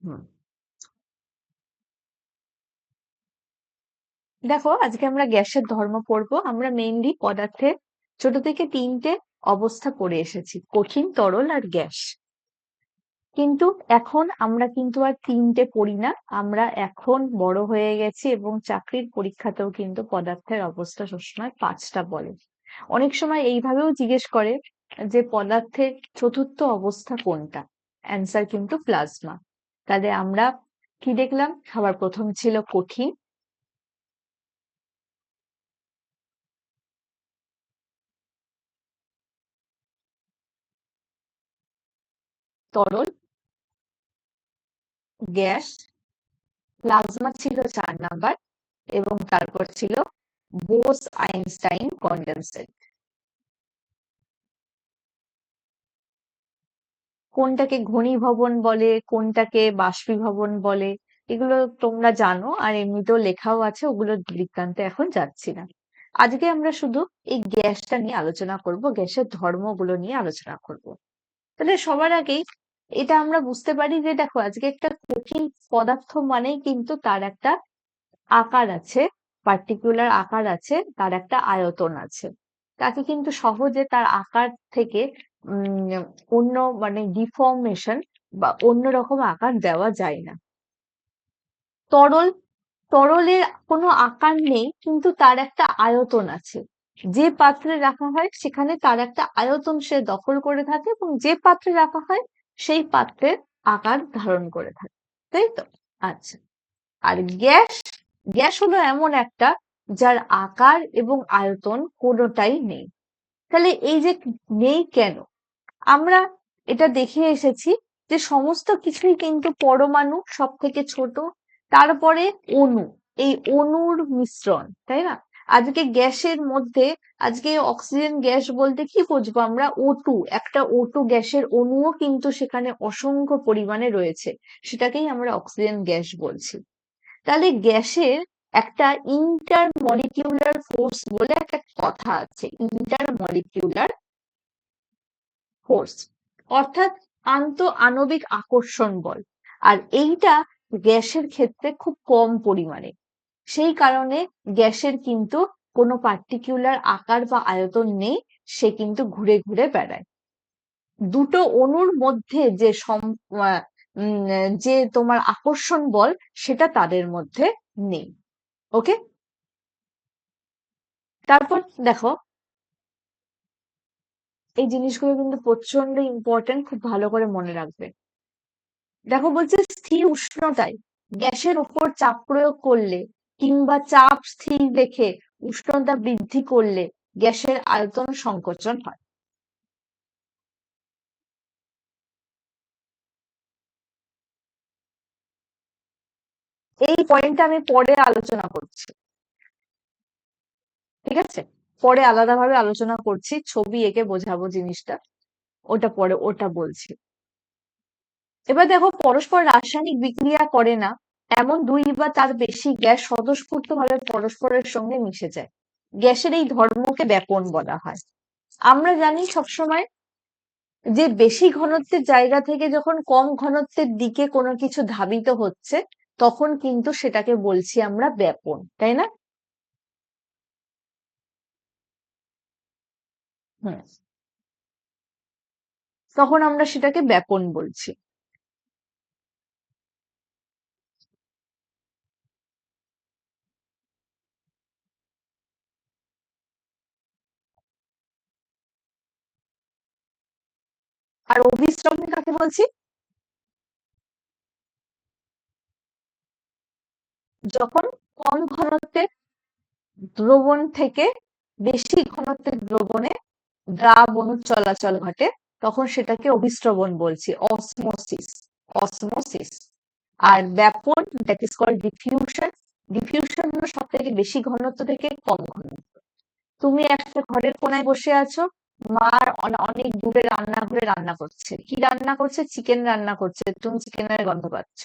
হুম। দেখো, আজকে আমরা গ্যাসের ধর্ম পড়বো। আমরা মেইনলি পদার্থের ছোট থেকে তিনটে অবস্থা পড়ে এসেছি: কঠিন, তরল আর গ্যাস। কিন্তু এখন আমরা কিন্তু আর তিনটে পড়ি না। আমরা এখন বড় হয়ে গেছি এবং চাকরির পরীক্ষাতেও কিন্তু পদার্থের অবস্থা সবসময় পাঁচটা বলে। অনেক সময় এইভাবেও জিজ্ঞেস করে যে পদার্থের চতুর্থ অবস্থা কোনটা। অ্যান্সার কিন্তু প্লাজমা। তাহলে আমরা কি দেখলাম? সবার প্রথম ছিল কঠিন, তরল, গ্যাস, প্লাজমা ছিল 4 নাম্বার, এবং তারপর ছিল বোস আইনস্টাইন কনডেনসেট। কোনটাকে ঘনীভবন বলে, কোনটাকে বাষ্পীভবন বলে, এগুলো তোমরা জানো, আর এমনিতেও লেখাও আছে। ওগুলো বৃত্তান্তে এখন যাচ্ছি না। আজকে আমরা শুধু এই গ্যাসটা নিয়ে আলোচনা করব, গ্যাসের ধর্মগুলো নিয়ে আলোচনা করব। তাহলে সবার আগেই এটা আমরা বুঝতে পারি যে দেখো, আজকে একটা কঠিন পদার্থ মানেই কিন্তু তার একটা আকার আছে, পার্টিকুলার আকার আছে, তার একটা আয়তন আছে। তাকে কিন্তু সহজে তার আকার থেকে উম অন্য মানে ডিফর্মেশন বা অন্যরকম আকার দেওয়া যায় না। তরল, তরলের কোনো আকার নেই, কিন্তু তার একটা আয়তন আছে। যে পাত্রে রাখা হয় সেখানে তার একটা আয়তন সে দখল করে থাকে, এবং যে পাত্রে রাখা হয় সেই পাত্রের আকার ধারণ করে থাকে। তাই তো? আচ্ছা। আর গ্যাস, গ্যাস হলো এমন একটা যার আকার এবং আয়তন কোনোটাই নেই। তাহলে এই যে নেই কেন, আমরা এটা দেখে এসেছি যে সমস্ত কিছুই কিন্তু পরমাণু সব থেকে ছোট, তারপরে অণু, এই অণুর মিশ্রণ, তাই না? আজকে গ্যাসের মধ্যে, আজকে অক্সিজেন গ্যাস বলতে কি বুঝবো আমরা? O2, একটা O2 গ্যাসের অণুও কিন্তু সেখানে অসংখ্য পরিমাণে রয়েছে, সেটাকেই আমরা অক্সিজেন গ্যাস বলছি। তাহলে গ্যাসের একটা ইন্টারমলিকিউলার ফোর্স বলে একটা কথা আছে, ইন্টারমলিকিউলার ফোর্স, অর্থাৎ আন্তঃআণবিক আকর্ষণ বল। আর এইটা গ্যাসের ক্ষেত্রে খুব কম পরিমাণে। সেই কারণে গ্যাসের কিন্তু কোনো পার্টিকুলার আকার বা আয়তন নেই, সে কিন্তু ঘুরে ঘুরে বেড়ায়। দুটো অণুর মধ্যে যে যে তোমার আকর্ষণ বল, সেটা তাদের মধ্যে নেই। ওকে, তারপর দেখো, এই জিনিসগুলো কিন্তু প্রচন্ড ইম্পর্টেন্ট, খুব ভালো করে মনে রাখবে। দেখো, বলছে স্থির উষ্ণতায় গ্যাসের উপর চাপ প্রয়োগ করলে কিংবা চাপ স্থির রেখে উষ্ণতা বৃদ্ধি করলে গ্যাসের আয়তন সংকোচন হয়। এই পয়েন্টটা আমি পরে আলোচনা করছি, ঠিক আছে? পরে আলাদাভাবে আলোচনা করছি, ছবি এঁকে বোঝাবো জিনিসটা, ওটা পরে ওটা বলছি। এবার দেখো, পরস্পর রাসায়নিক বিক্রিয়া করে না এমন দুই বা তার বেশি গ্যাস স্বতঃস্ফূর্তভাবে পরস্পরের সঙ্গে মিশে যায়। গ্যাসের এই ধর্মকে ব্যাপন বলা হয়। আমরা জানি সবসময় যে বেশি ঘনত্বের জায়গা থেকে যখন কম ঘনত্বের দিকে কোনো কিছু ধাবিত হচ্ছে, তখন কিন্তু সেটাকে বলছি আমরা ব্যাপন, তাই না? হুম, তখন আমরা সেটাকে ব্যাপন বলছি। আর অভিস্রবণ কাকে বলছি? যখন কম ঘনত্বের দ্রবণ থেকে বেশি ঘনত্বের দ্রবণে দ্রাবণুর চলাচল ঘটে, তখন সেটাকে অভিস্রবণ বলছি, অসমোসিস। অসমোসিস। আর ব্যাপন, that is called diffusion. Diffusion হলো সব থেকে বেশি ঘনত্ব থেকে কম ঘনত্ব। তুমি একটা ঘরের কোনায় বসে আছো, মা অনেক দূরে রান্নাঘরে রান্না করছে। কি রান্না করছে? চিকেন রান্না করছে, তুমি চিকেনের গন্ধ পাচ্ছ।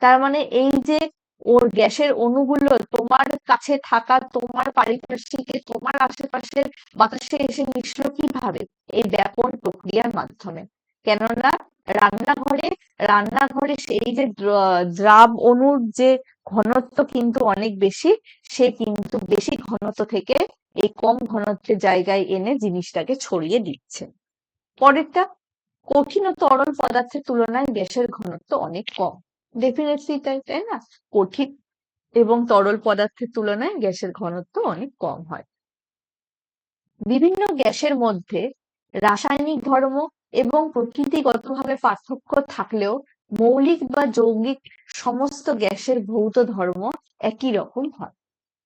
তার মানে এই যে ওর গ্যাসের অণুগুলো তোমার কাছে থাকা, তোমার পারিপার্শ্বিকে, তোমার আশেপাশের বাতাসে এসে মিশলো কিভাবে? এই ব্যাপন প্রক্রিয়ার মাধ্যমে। কেননা রান্নাঘরে রান্নাঘরে সেই যে দ্রাব অণুর যে ঘনত্ব কিন্তু অনেক বেশি, সে কিন্তু বেশি ঘনত্ব থেকে এই কম ঘনত্বের জায়গায় এনে জিনিসটাকে ছড়িয়ে দিচ্ছে। পরেরটা, কঠিন ও তরল পদার্থের তুলনায় গ্যাসের ঘনত্ব অনেক কম। ডেফিনেটলি তাই, তাই না? কঠিন এবং তরল পদার্থের তুলনায় গ্যাসের ঘনত্ব অনেক কম হয়। বিভিন্ন গ্যাসের মধ্যে রাসায়নিক ধর্ম এবং প্রকৃতিগতভাবে পার্থক্য থাকলেও মৌলিক বা যৌগিক সমস্ত গ্যাসের ভৌত ধর্ম একই রকম হয়।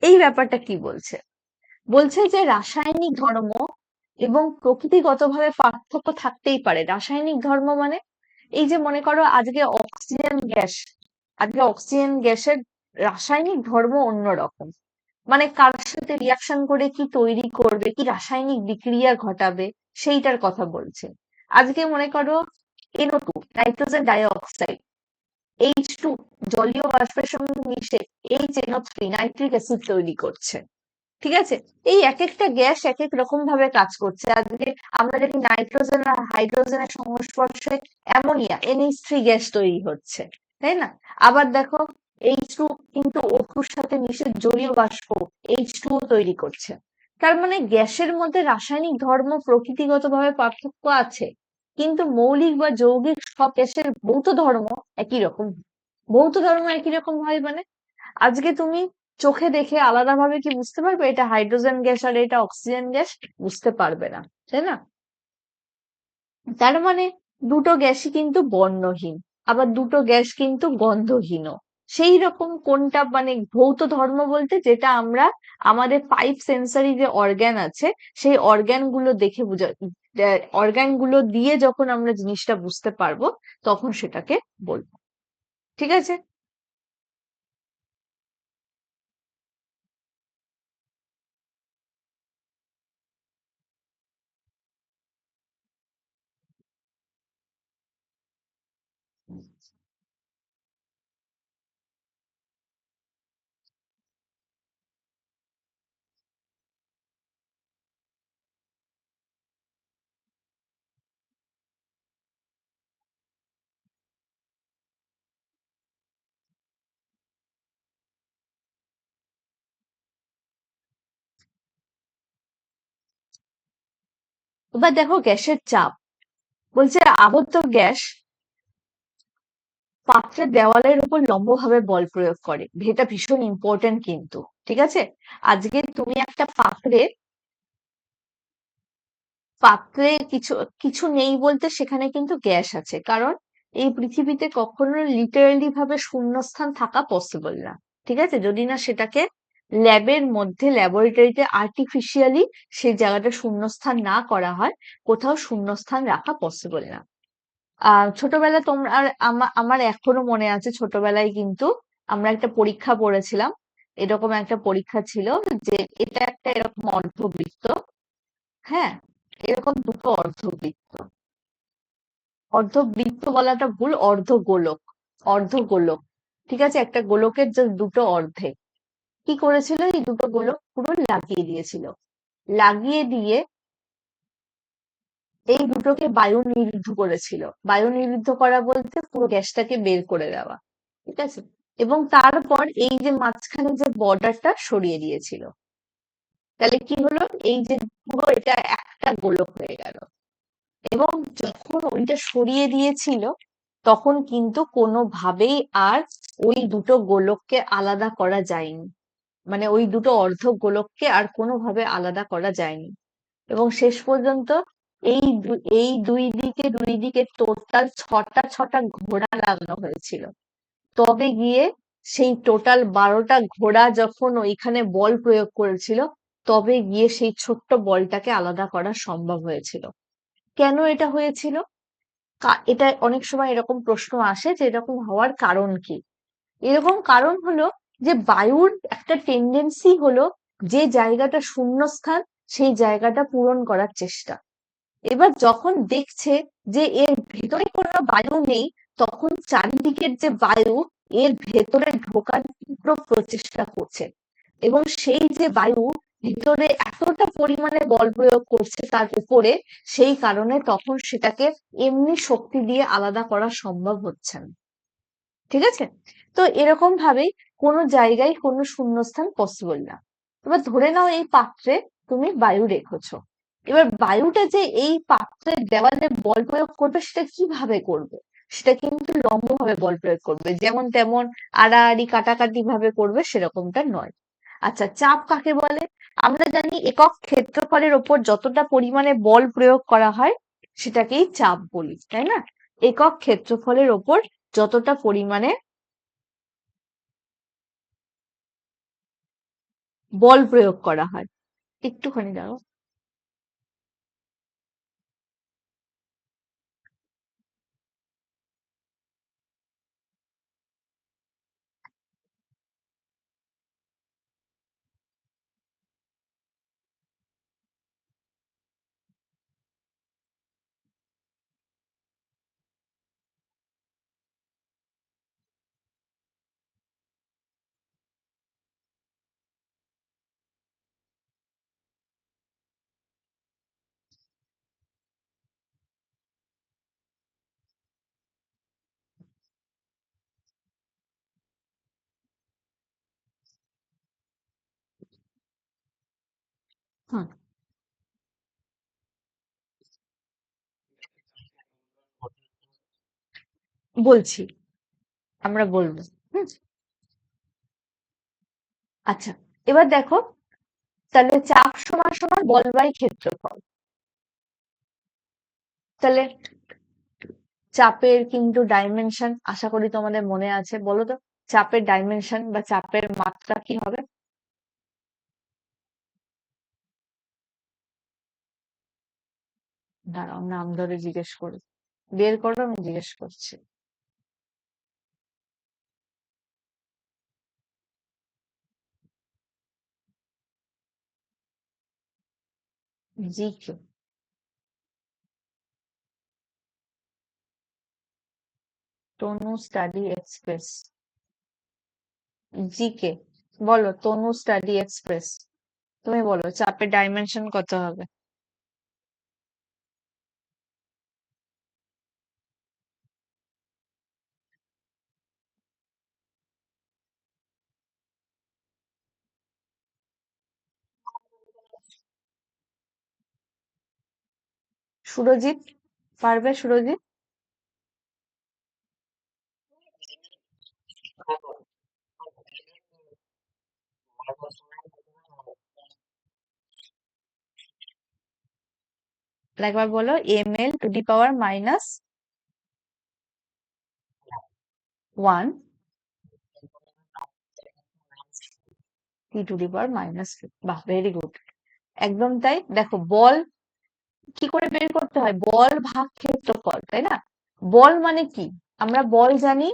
এই ব্যাপারটা কি বলছে? বলছে যে রাসায়নিক ধর্ম এবং প্রকৃতিগতভাবে পার্থক্য থাকতেই পারে। রাসায়নিক ধর্ম মানে এই যে মনে করো আজকে অক্সিজেন গ্যাসের রাসায়নিক ধর্ম অন্যরকম। মানে কার সাথে রিয়াকশন করে কি তৈরি করবে, কি রাসায়নিক বিক্রিয়া ঘটাবে, সেইটার কথা বলছে। আজকে মনে করো NO2, নাইট্রোজেন ডাইঅক্সাইড, H2 জলীয় বাষ্পের সঙ্গে মিশে HNO3 নাইট্রিক অ্যাসিড তৈরি করছে। ঠিক আছে? এই এক একটা গ্যাস এক এক রকম ভাবে কাজ করছে। আজকে আমরা দেখি নাইট্রোজেন আর হাইড্রোজেনের সংস্পর্শে অ্যামোনিয়া NH3 গ্যাস তৈরি হচ্ছে, তাই না? আবার দেখো H2 কিন্তু O2 সাথে মিশে জলীয় বাষ্প H2O তৈরি করছে। তার মানে গ্যাসের মধ্যে রাসায়নিক ধর্ম প্রকৃতিগতভাবে পার্থক্য আছে, কিন্তু মৌলিক বা যৌগিক সব গ্যাসের ভৌত ধর্ম একই রকম। ভৌত ধর্ম একই রকম হয় মানে আজকে তুমি চোখে দেখে আলাদাভাবে কি বুঝতে পারবে এটা হাইড্রোজেন গ্যাস আর এটা অক্সিজেন গ্যাস? বুঝতে পারবে না, তাই না? তার মানে দুটো গ্যাসই কিন্তু বর্ণহীন, আবার দুটো গ্যাস কিন্তু গন্ধহীনও। সেই রকম কোনটা মানে ভৌত ধর্ম বলতে যেটা আমরা আমাদের পাইপ সেন্সরি যে অর্গ্যান আছে সেই অর্গ্যান গুলো দেখে অর্গ্যান গুলো দিয়ে যখন আমরা জিনিসটা বুঝতে পারবো তখন সেটাকে বলবো। ঠিক আছে? এবার দেখো গ্যাসের চাপ। বলছে আবদ্ধ গ্যাস পাত্রের দেওয়ালের উপর লম্বভাবে বল প্রয়োগ করে। এটা ভীষণ ইম্পর্টেন্ট কিন্তু। ঠিক আছে? আজকে তুমি একটা পাত্রে পাত্রে কিছু কিছু নেই বলতে সেখানে কিন্তু গ্যাস আছে, কারণ এই পৃথিবীতে কখনো লিটারালি ভাবে শূন্যস্থান থাকা পসিবল না। ঠিক আছে? যদি না সেটাকে ল্যাবের মধ্যে ল্যাবরেটরিতে আর্টিফিশিয়ালি সেই জায়গাটা শূন্যস্থান না করা হয়, কোথাও শূন্যস্থান রাখা পসিবল না। ছোটবেলায় তোমরা আর আমার এখনো মনে আছে ছোটবেলায় কিন্তু আমরা একটা পরীক্ষা পড়েছিলাম। এরকম একটা পরীক্ষা ছিল যে এটা একটা এরকম অর্ধবৃত্ত। হ্যাঁ, এরকম দুটো অর্ধবৃত্ত। অর্ধবৃত্ত বলাটা ভুল, অর্ধগোলক। অর্ধগোলক। ঠিক আছে? একটা গোলকের যে দুটো অর্ধেক। কি করেছিল? এই দুটো গোলক পুরো লাগিয়ে দিয়েছিল। লাগিয়ে দিয়ে এই দুটোকে বায়ু নিরুদ্ধ করেছিল। বায়ু নিরুদ্ধ করা বলতে পুরো গ্যাসটাকে বের করে দেওয়া। ঠিক আছে? এবং তারপর এই যে মাঝখানে যে বর্ডারটা সরিয়ে দিয়েছিল। তাহলে কি হলো? এই যে পুরো এটা একটা গোলক হয়ে গেল। এবং যখন ওইটা সরিয়ে দিয়েছিল তখন কিন্তু কোনোভাবেই আর ওই দুটো গোলককে আলাদা করা যায়নি। মানে ওই দুটো অর্ধ গোলককে আর কোনোভাবে আলাদা করা যায়নি। এবং শেষ পর্যন্ত এই দুই দিকে টোটাল ছটা ছটা ঘোড়া লাগানো হয়েছিল। তবে গিয়ে সেই টোটাল 12টা ঘোড়া যখন ওইখানে বল প্রয়োগ করেছিল তবে গিয়ে সেই ছোট্ট বলটাকে আলাদা করা সম্ভব হয়েছিল। কেন এটা হয়েছিল? এটা অনেক সময় এরকম প্রশ্ন আসে যে এরকম হওয়ার কারণ কি? এরকম কারণ হলো যে বায়ুর একটা টেন্ডেন্সি হলো যে জায়গাটা শূন্যস্থান সেই জায়গাটা পূরণ করার চেষ্টা। এবার যখন দেখছে যে এর ভেতরে কোনো বায়ু নেই তখন চারিদিকের যে বায়ু এর ভেতরে ঢোকার তীব্র প্রচেষ্টা করছে এবং সেই যে বায়ু ভিতরে এতটা পরিমাণে বল প্রয়োগ করছে তার উপরে, সেই কারণে তখন সেটাকে এমনি শক্তি দিয়ে আলাদা করা সম্ভব হচ্ছে না। ঠিক আছে? তো এরকম ভাবেই কোনো জায়গায় কোনো শূন্যস্থান পসিবল না। এবার ধরে নাও এই পাত্রে তুমি বায়ু রেখেছো। এবার বায়ুটা যে এই পাত্রের দেওয়ালে বল প্রয়োগ করবে সেটা কিভাবে করবে? সেটা কিন্তু লম্বভাবে বল প্রয়োগ করবে, যেমন তেমন আড়াআড়ি কাটাকাটি ভাবে করবে সেরকমটা নয়। আচ্ছা, চাপ কাকে বলে? আমরা জানি একক ক্ষেত্রফলের ওপর যতটা পরিমাণে বল প্রয়োগ করা হয় সেটাকেই চাপ বলি, তাই না? একক ক্ষেত্রফলের ওপর যতটা পরিমাণে বল প্রয়োগ করা হয়। একটুখানি দাঁড়াও। হুম, বলছি, আমরা বলবো। হুম, আচ্ছা, এবার দেখো, তাহলে চাপ সমান সমান বল বাই ক্ষেত্রফল। তাহলে চাপের কিন্তু ডাইমেনশন আশা করি তোমাদের মনে আছে, বলো তো চাপের ডাইমেনশন বা চাপের মাত্রা কি হবে? দাঁড়াও, নাম ধরে জিজ্ঞেস করি, বের করো, আমি জিজ্ঞেস করছি। জি কে, তনু স্টাডি এক্সপ্রেস। জি কে, বলো তনু স্টাডি এক্সপ্রেস, তুমি বলো চাপের ডাইমেনশন কত হবে? সুরজিৎ, পারবে সুরজিৎ? একবার বলো, ml⁻⁻1 t⁻⁻2। বাহ, ভেরি গুড, একদম তাই। দেখো, বল কি করে বের করতে হয়? বল ভাগ ক্ষেত্রফল, তাই না? বল মানে কি? আমরা বল জানি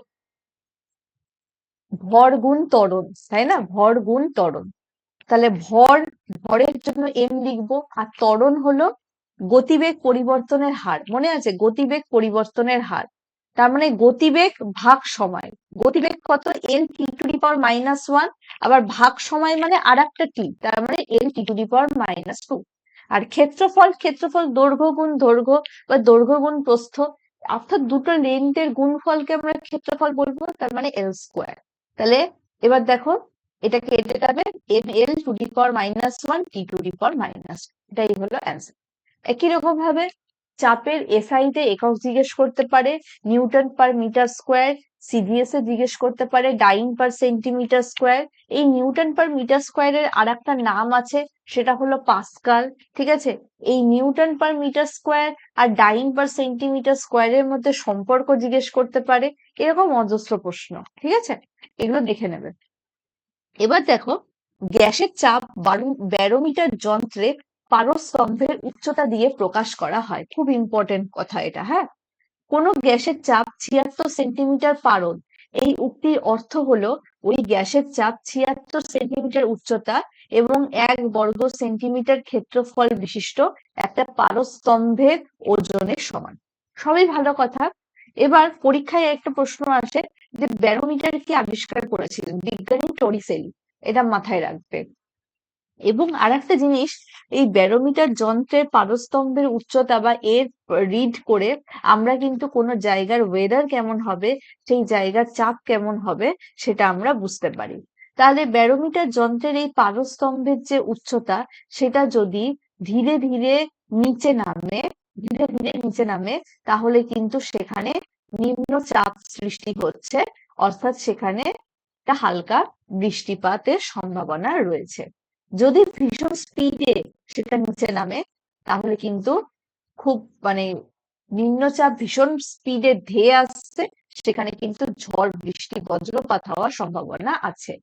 ভর গুণ ত্বরণ, তাই না? ভর গুণ ত্বরণ। তাহলে ভরের জন্য এম লিখবো, আর ত্বরণ হলো গতিবেগ পরিবর্তনের হার। মনে আছে? গতিবেগ পরিবর্তনের হার। তার মানে গতিবেগ ভাগ সময়। গতিবেগ কত? l t⁻⁻1। আবার ভাগ সময় মানে আর একটা টি, তার মানে l t⁻²। আর ক্ষেত্রফল দৈর্ঘ্য গুণ দৈর্ঘ্য বা দৈর্ঘ্য গুণ প্রস্থ, অর্থাৎ দুটো লেন্থের গুণফলকে আমরা ক্ষেত্রফল বলবো, তার মানে l²। তাহলে এবার দেখো, এটা কেটে যাবে, ml⁻⁻1 t⁻⁻², এটাই হলো অ্যান্সার। একই রকম ভাবে চাপের এসআই তে একক জিজ্ঞেস করতে পারে, newton per metre square. CGS এ জিজ্ঞেস করতে পারে ডাইন পার সেন্টিমিটার স্কোয়ার। এই নিউটন পার মিটার স্কোয়ারের আর একটা নাম আছে, সেটা হলো পাস্কাল। ঠিক আছে? এই নিউটন পার মিটার স্কোয়ার আর ডাইন পার সেন্টিমিটার স্কোয়ারের মধ্যে সম্পর্ক জিজ্ঞেস করতে পারে। এরকম অজস্র প্রশ্ন, ঠিক আছে, এগুলো দেখে নেবে। এবার দেখো, গ্যাসের চাপ ব্যারোমিটার যন্ত্রে পারস্তম্ভের উচ্চতা দিয়ে প্রকাশ করা হয়। খুব ইম্পর্টেন্ট কথা এটা, হ্যাঁ। কোনো গ্যাসের চাপ 76 সেন্টিমিটার পারদ, এই উক্তির অর্থ হলো ওই গ্যাসের চাপ 76 সেন্টিমিটার উচ্চতা এবং 1 বর্গ সেন্টিমিটার ক্ষেত্রফল বিশিষ্ট একটা পারস্তম্ভের ওজনের সমান। সবই ভালো কথা। এবার পরীক্ষায় একটা প্রশ্ন আসে যে ব্যারোমিটার কে আবিষ্কার করেছিলেন? বিজ্ঞানী টরিসেলি। এটা মাথায় রাখবে। এবং আরেকটা জিনিস, এই ব্যারোমিটার যন্ত্রের পারস্তম্ভের উচ্চতা বা এর রিড করে আমরা কিন্তু কোনো জায়গার ওয়েদার কেমন হবে, সেই জায়গার চাপ কেমন হবে সেটা আমরা বুঝতে পারি। তাহলে ব্যারোমিটার যন্ত্রের এই পারস্তম্ভের যে উচ্চতা, সেটা যদি ধীরে ধীরে নিচে নামে ধীরে ধীরে নিচে নামে তাহলে কিন্তু সেখানে নিম্নচাপ সৃষ্টি হচ্ছে, অর্থাৎ সেখানে একটা হালকা বৃষ্টিপাতের সম্ভাবনা রয়েছে। যদি ভীষণ স্পিডে সেটা নিচে নামে তাহলে কিন্তু খুব মানে নিম্নচাপ ভীষণ স্পিডে ধেয়ে আসছে, সেখানে কিন্তু ঝড় বৃষ্টি বজ্রপাত হওয়ার সম্ভাবনা আছে।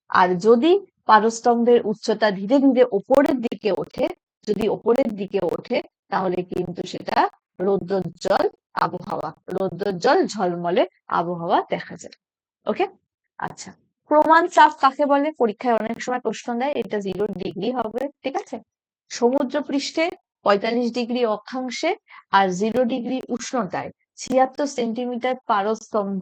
আর যদি পারস্তম্ভের উচ্চতা ধীরে ধীরে ওপরের দিকে ওঠে যদি ওপরের দিকে ওঠে তাহলে কিন্তু সেটা রৌদ্রোজ্জ্বল রৌদ্রোজ্জ্বল ঝলমলে আবহাওয়া দেখা যায়। ওকে, আচ্ছা। প্রমাণ চাপ কাকে বলে? পরীক্ষায় অনেক সময় প্রশ্ন দেয়, এটা 0 ডিগ্রি হবে, ঠিক আছে। সমুদ্র পৃষ্ঠে 45 ডিগ্রি অক্ষাংশে আর 0 ডিগ্রি উষ্ণতায় 76 সেন্টিমিটার পারস্তম্ভ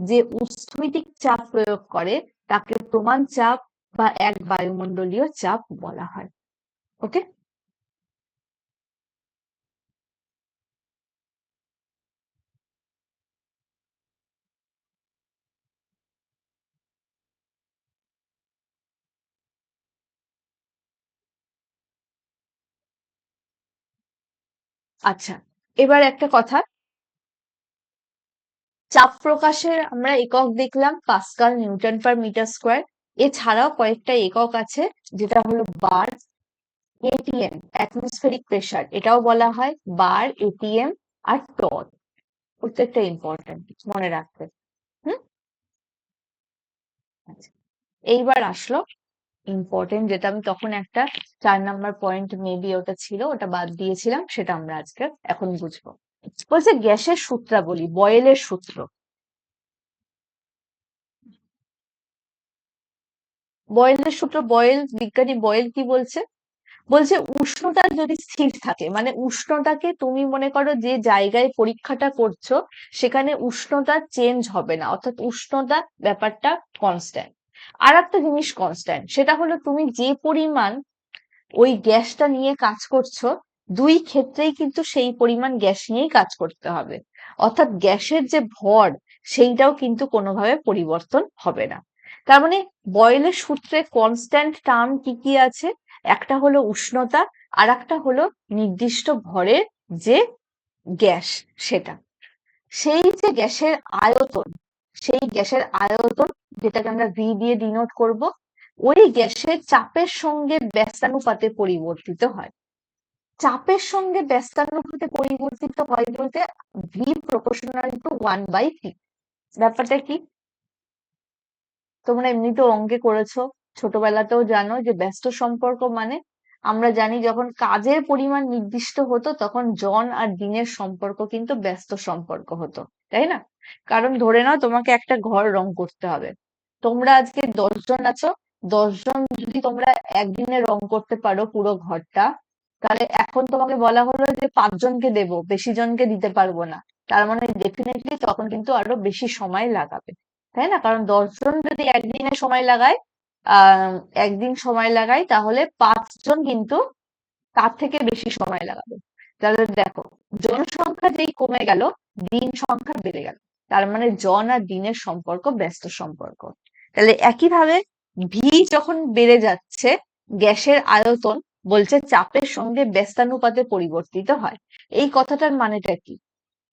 যে স্থৈতিক চাপ প্রয়োগ করে তাকে প্রমাণ চাপ বা এক বায়ুমণ্ডলীয় চাপ বলা হয়। ওকে, আচ্ছা। এবার একটা কথা, চাপ প্রকাশের আমরা একক দেখলাম pascal, newton per metre square. এছাড়াও কয়েকটা একক আছে, যেটা হলো বার, এটিএম, অ্যাটমসফেরিক প্রেসার এটাও বলা হয়, বার, এটিএম আর টর। প্রত্যেকটা ইম্পর্টেন্ট, মনে রাখবে। হুম, আচ্ছা। এইবার আসলো ইম্পর্টেন্ট, যেটা আমি তখন একটা 4 নাম্বার পয়েন্ট মেবি ওটা ছিল, ওটা বাদ দিয়েছিলাম, সেটা আমরা আজকে এখন বুঝবো। বলছে গ্যাসের সূত্রাবলী, বয়েলের সূত্র। বয়েলের সূত্র, বিজ্ঞানী বয়েল কি বলছে? বলছে উষ্ণতা যদি স্থির থাকে, মানে উষ্ণতাকে তুমি মনে করো যে জায়গায় পরীক্ষাটা করছো সেখানে উষ্ণতা চেঞ্জ হবে না, অর্থাৎ উষ্ণতা ব্যাপারটা কনস্ট্যান্ট। আর একটা জিনিস কনস্ট্যান্ট, সেটা হলো তুমি যে পরিমাণ ওই গ্যাসটা নিয়ে কাজ করছো, দুই ক্ষেত্রেই কিন্তু সেই পরিমাণ গ্যাস নিয়েই কাজ করতে হবে। অর্থাৎ গ্যাসের যে ভর, সেইটাও কিন্তু কোনোভাবে পরিবর্তন হবে না। তার মানে বয়েলের সূত্রে কনস্ট্যান্ট টার্ম কি কি আছে? একটা হলো উষ্ণতা, আর একটা হলো নির্দিষ্ট ভরের যে গ্যাস, সেটা। সেই যে গ্যাসের আয়তন, সেই গ্যাসের আয়তন, যেটাকে আমরা ভি দিয়ে ডিনোট করব, ওই গ্যাসের চাপের সঙ্গে ব্যস্তানুপাতে পরিবর্তিত হয়। চাপের সঙ্গে ব্যস্তানুপাতে পরিবর্তিত হয় বলতে ভি প্রপোর্শনাল টু 1/p। ব্যাপারটা কি? তোমরা এমনিতেও অঙ্কে করেছো, ছোটবেলাতেও জানো যে ব্যস্ত সম্পর্ক মানে, আমরা জানি যখন কাজের পরিমাণ নির্দিষ্ট হতো তখন জন আর দিনের সম্পর্ক কিন্তু ব্যস্ত সম্পর্ক হতো, তাই না? কারণ ধরে নাও তোমাকে একটা ঘর রং করতে হবে, তোমরা আজকে 10 জন আছো, 10 জন যদি তোমরা একদিনে রং করতে পারো পুরো ঘরটা, তাহলে এখন তোমাকে বলা হলো যে 5 জনকে দেবো, বেশি জনকে দিতে পারবো না। তার মানে ডেফিনেটলি তখন কিন্তু আরো বেশি সময় লাগাবে, তাই না? কারণ 10 জন যদি একদিনে সময় লাগায়, আহ একদিন সময় লাগায়, তাহলে 5 জন কিন্তু তার থেকে বেশি সময় লাগাবে। তাহলে দেখো, জনসংখ্যা যেই কমে গেল, দিন সংখ্যা বেড়ে গেল। তার মানে জন আর দিনের সম্পর্ক ব্যস্ত সম্পর্ক। তাহলে একইভাবে ভি যখন বেড়ে যাচ্ছে, গ্যাসের আয়তন বলছে চাপের সঙ্গে ব্যস্তানুপাতে পরিবর্তিত হয়। এই কথাটার মানেটা কি?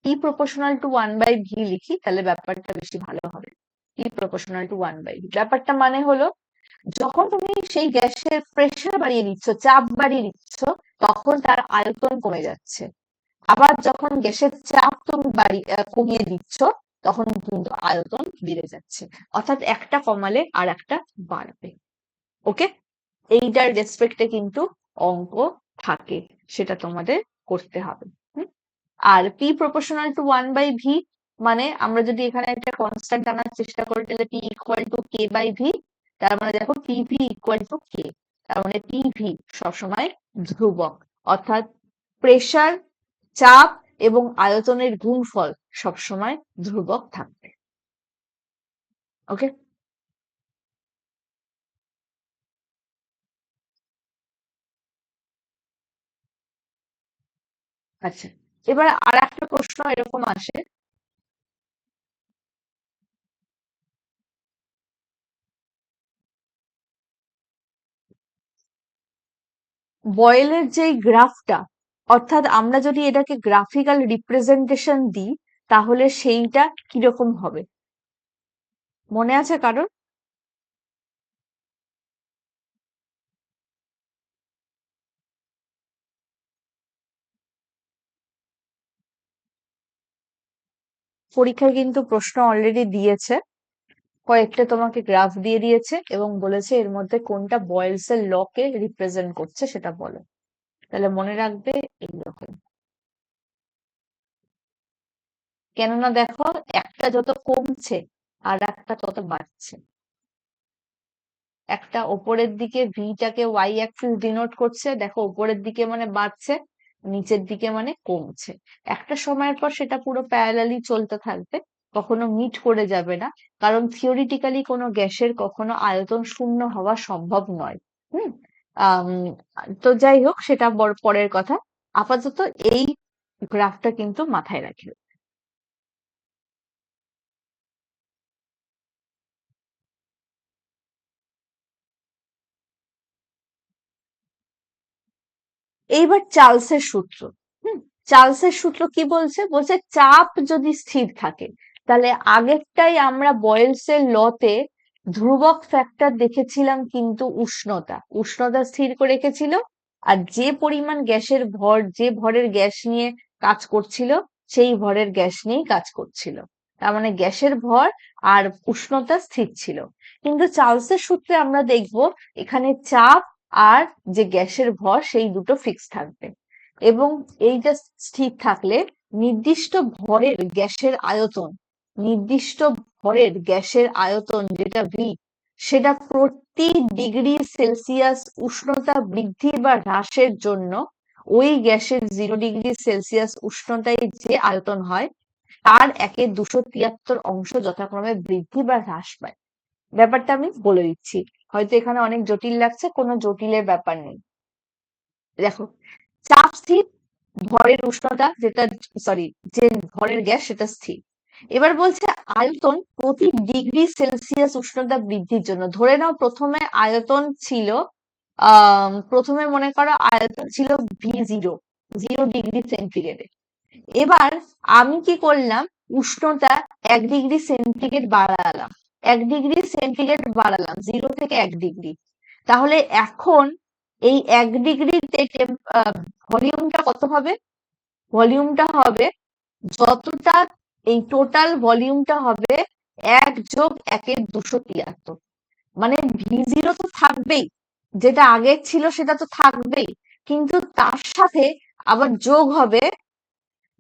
ই প্রপোর্শনাল টু 1/v লিখি, তাহলে ব্যাপারটা বেশি ভালো হবে। ই প্রপোর্শনাল টু 1/v, ব্যাপারটা মানে হলো যখন তুমি সেই গ্যাসের প্রেসার বাড়িয়ে দিচ্ছ, চাপ বাড়িয়ে দিচ্ছ, তখন তার আয়তন কমে যাচ্ছে। আবার যখন গ্যাসের চাপ তুমি কমিয়ে দিচ্ছ, তখন কিন্তু আয়তন বেড়ে যাচ্ছে। অর্থাৎ একটা কমালে আর একটা বাড়বে। ওকে, এইটার রেসপেক্টে কিন্তু অঙ্ক থাকে, সেটা তোমাদের করতে হবে। আর পি প্রপোর্শনাল টু 1/v মানে আমরা যদি এখানে একটা কনস্ট্যান্ট আনার চেষ্টা করি, তাহলে P equal to K by V. তার মানে দেখো পিভি ইকুয়াল টু কে, তার মানে পিভি সবসময় ধ্রুবক, অর্থাৎ প্রেসার, চাপ এবং আয়তনের গুণফল সবসময় ধ্রুবক থাকবে। ওকে। আচ্ছা, এবার আর একটা প্রশ্ন এরকম আসে, বয়েলের যে গ্রাফটা, অর্থাৎ আমরা যদি এটাকে গ্রাফিক্যাল রিপ্রেজেন্টেশন দিই তাহলে সেইটা কিরকম হবে, মনে আছে কারণ? পরীক্ষায় কিন্তু প্রশ্ন অলরেডি দিয়েছে, কয়েকটা তোমাকে গ্রাফ দিয়ে দিয়েছে এবং বলেছে এর মধ্যে কোনটা বয়েলস এর ল কে রিপ্রেজেন্ট করছে সেটা বলো। তাহলে মনে রাখবে এইরকম। কেননা দেখো, একটা যত কমছে আর একটা তত বাড়ছে। একটা ওপরের দিকে ভিটাকে ওয়াই অ্যাক্সিস ডিনোট করছে, দেখো ওপরের দিকে মানে বাড়ছে, নিচের দিকে মানে কমছে। একটা সময়ের পর সেটা পুরো প্যারালালি চলতে থাকবে, কখনো মিট করে যাবে না, কারণ থিওরিটিক্যালি কোনো গ্যাসের কখনো আয়তন শূন্য হওয়া সম্ভব নয়। হুম। আম, তো যাই হোক, সেটা পরের কথা। আপাতত এই গ্রাফটা কিন্তু মাথায় রাখি। এইবার চার্লসের সূত্র। হুম। চার্লসের সূত্র কি বলছে? বলছে চাপ যদি স্থির থাকে তাহলে আগেরটাই আমরা বয়েলসের লতে ধ্রুবক ফ্যাক্টর দেখেছিলাম, কিন্তু উষ্ণতা স্থির করে রেখেছিল, আর যে পরিমাণ গ্যাসের ভর, যে ভরের গ্যাস নিয়ে কাজ করছিল সেই ভরের গ্যাস নিয়েই কাজ করছিল। তার মানে গ্যাসের ভর আর উষ্ণতা স্থির ছিল। কিন্তু চার্লসের সূত্রে আমরা দেখব এখানে চাপ আর যে গ্যাসের ভর সেই দুটো ফিক্স থাকবে, এবং এইটা স্থির থাকলে নির্দিষ্ট ভরের গ্যাসের আয়তন, নির্দিষ্ট ভরের গ্যাসের আয়তন যেটা ভি, সেটা প্রতি ডিগ্রি সেলসিয়াস উষ্ণতা বৃদ্ধি বা হ্রাসের জন্য ওই গ্যাসের 0 ডিগ্রি সেলসিয়াস উষ্ণতায় যে আয়তন হয় তার 1/273 অংশ যথাক্রমে বৃদ্ধি বা হ্রাস পায়। ব্যাপারটা আমি বলে দিচ্ছি, হয়তো এখানে অনেক জটিল লাগছে, কোনো জটিলের ব্যাপার নেই। দেখো, চাপ স্থির, ভরের উষ্ণতা যেটা, সরি, যে ভরের গ্যাস সেটা স্থির। এবার বলছে আয়তন প্রতি ডিগ্রি সেলসিয়াস উষ্ণতা বৃদ্ধির জন্য। ধরে নাও প্রথমে আয়তন ছিল, প্রথমে মনে করো আয়তন ছিল ভি 0, 0 ডিগ্রি সেন্টিগ্রেডে। এবার আমি কি করলাম, উষ্ণতা 1 ডিগ্রি সেন্টিগ্রেড বাড়ালাম, 1 ডিগ্রি সেন্টিগ্রেড বাড়ালাম, 0 থেকে 1 ডিগ্রি। তাহলে এখন এই 1 ডিগ্রিতে ভলিউমটা কত হবে? ভলিউমটা হবে যতটা, এই টোটাল ভলিউমটা হবে 1+1/273। মানে ভি 0 তো থাকবেই, যেটা আগে ছিল সেটা তো থাকবেই, কিন্তু তার সাথে আবার যোগ হবে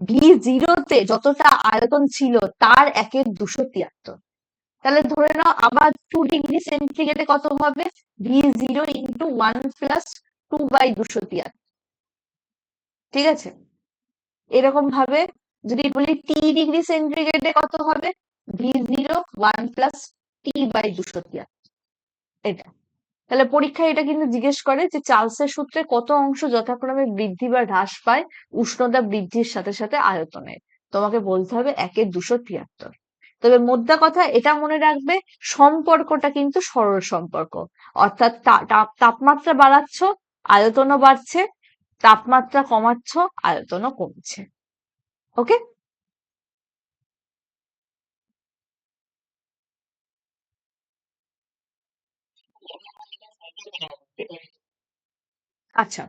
ভি 0 তে যতটা আয়তন ছিল তার 1/273। তাহলে ধরে নাও আবার 2 ডিগ্রি সেন্টিগ্রেডে কত হবে? ভি 0 × 1 + 2/273। ঠিক আছে? এরকম ভাবে যদি বলি টি ডিগ্রি সেন্টিগ্রেডে কত হবে? V 0 1 + T/273। এটা, তাহলে পরীক্ষায় এটা কিন্তু জিজ্ঞেস করে যে চার্লসের সূত্রে কত অংশ যথাক্রমে বৃদ্ধি বা হ্রাস পায় উষ্ণতা বৃদ্ধির সাথে সাথে আয়তনের। তোমাকে বলতে হবে 1/273। তবে মোদ্দা কথা এটা মনে রাখবে, সম্পর্কটা কিন্তু সরল সম্পর্ক। অর্থাৎ তাপমাত্রা বাড়াচ্ছ, আয়তনও বাড়ছে, তাপমাত্রা কমাচ্ছ, আয়তনও কমছে। ওকে। আচ্ছা,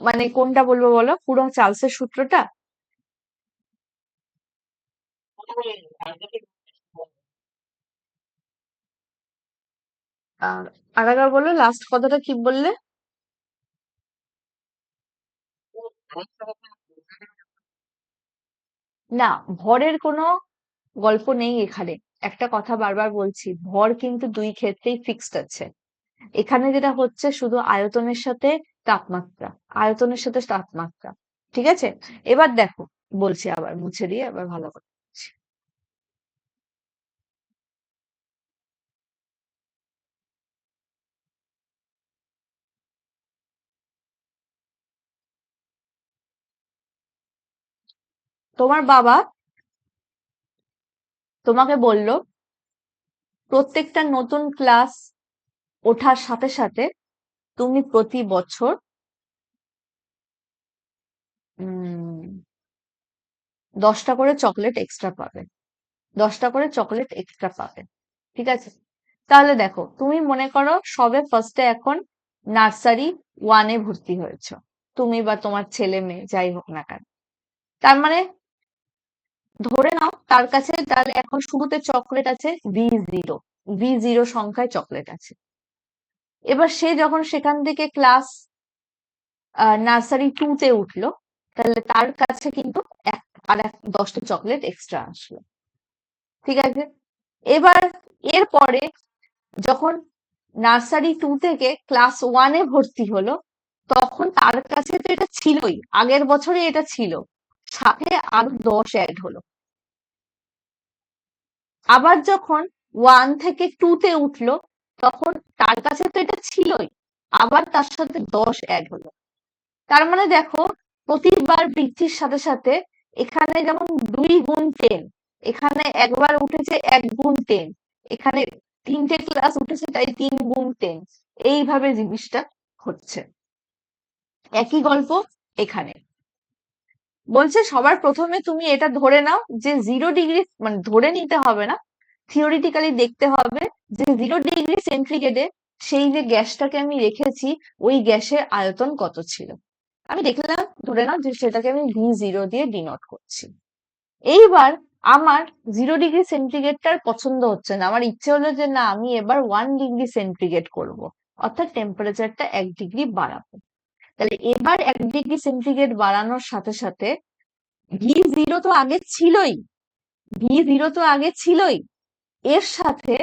মানে কোনটা বলবো বলো, পুরো চার্লসের সূত্রটা? আরেকবার বলো, লাস্ট কথাটা কি বললে? না, ভরের কোনো গল্প নেই এখানে। একটা কথা বারবার বলছি, ভর কিন্তু দুই ক্ষেত্রেই ফিক্সড আছে। এখানে যেটা হচ্ছে শুধু আয়তনের সাথে তাপমাত্রা, আয়তনের সাথে তাপমাত্রা। ঠিক আছে? এবার দেখো, বলছি আবার মুছে দিয়ে আবার ভালো করে বলছি। তোমার বাবা তোমাকে বলল প্রত্যেকটা নতুন ক্লাস ওঠার সাথে সাথে তুমি প্রতি বছর 10টা করে চকলেট এক্সট্রা পাবে। 10টা করে চকলেট এক্সট্রা পাবে। ঠিক আছে? তাহলে দেখো, তুমি মনে করো সবে ফার্স্টে এখন নার্সারি ওয়ানে ভর্তি হয়েছো। তুমি বা তোমার ছেলে মেয়ে যাই হোক না কেন। তার মানে ধরে নাও তার কাছে তাহলে এখন শুরুতে চকলেট আছে V0। V0 সংখ্যায় চকলেট আছে। এবার সে যখন সেখান থেকে ক্লাস নার্সারি 2 তে উঠলো, তাহলে তার কাছে কিন্তু এক আর এক 10টা চকলেট এক্সট্রা আসলো। ঠিক আছে? এবার এরপরে যখন নার্সারি 2 থেকে ক্লাস 1 এ ভর্তি হলো, তখন তার কাছে তো এটা ছিলই, আগের বছরে এটা ছিল, সাথে আরো 10 অ্যাড হলো। আবার যখন 1 থেকে 2 তে উঠলো, তখন তার কাছে তো এটা ছিলই, আবার তার সাথে 10 অ্যাড হলো। তার মানে দেখো, প্রতিবার বৃদ্ধির সাথে সাথে এখানে যেমন 2 গুণ 10, এখানে একবার উঠেছে 1 গুণ 10, এখানে 3টে ক্লাস উঠেছে তাই 3 গুণ 10, এইভাবে জিনিসটা হচ্ছে। একই গল্প এখানে। বলছে সবার প্রথমে তুমি এটা ধরে নাও যে 0 ডিগ্রি, মানে ধরে নিতে হবে না, থিওরিটিক্যালি দেখতে হবে যে 0 ডিগ্রি সেন্টিগ্রেডে সেই যে গ্যাসটাকে আমি রেখেছি, ওই গ্যাসের আয়তন কত ছিল। আমি দেখলাম, ধরে নাও যে সেটাকে আমি V0 দিয়ে ডিনোট করছি। এইবার আমার 0 ডিগ্রি সেন্টিগ্রেডটার পছন্দ হচ্ছে না, আমার ইচ্ছে হলো যে না, আমি এবার 1 ডিগ্রি সেন্টিগ্রেড করবো, অর্থাৎ টেম্পারেচারটা 1 ডিগ্রি বাড়াবো। তাহলে এবার 1 ডিগ্রি সেন্টিগ্রেড বাড়ানোর সাথে সাথে V0 তো আগে ছিলই, V0 তো আগে ছিলই, এর সাথে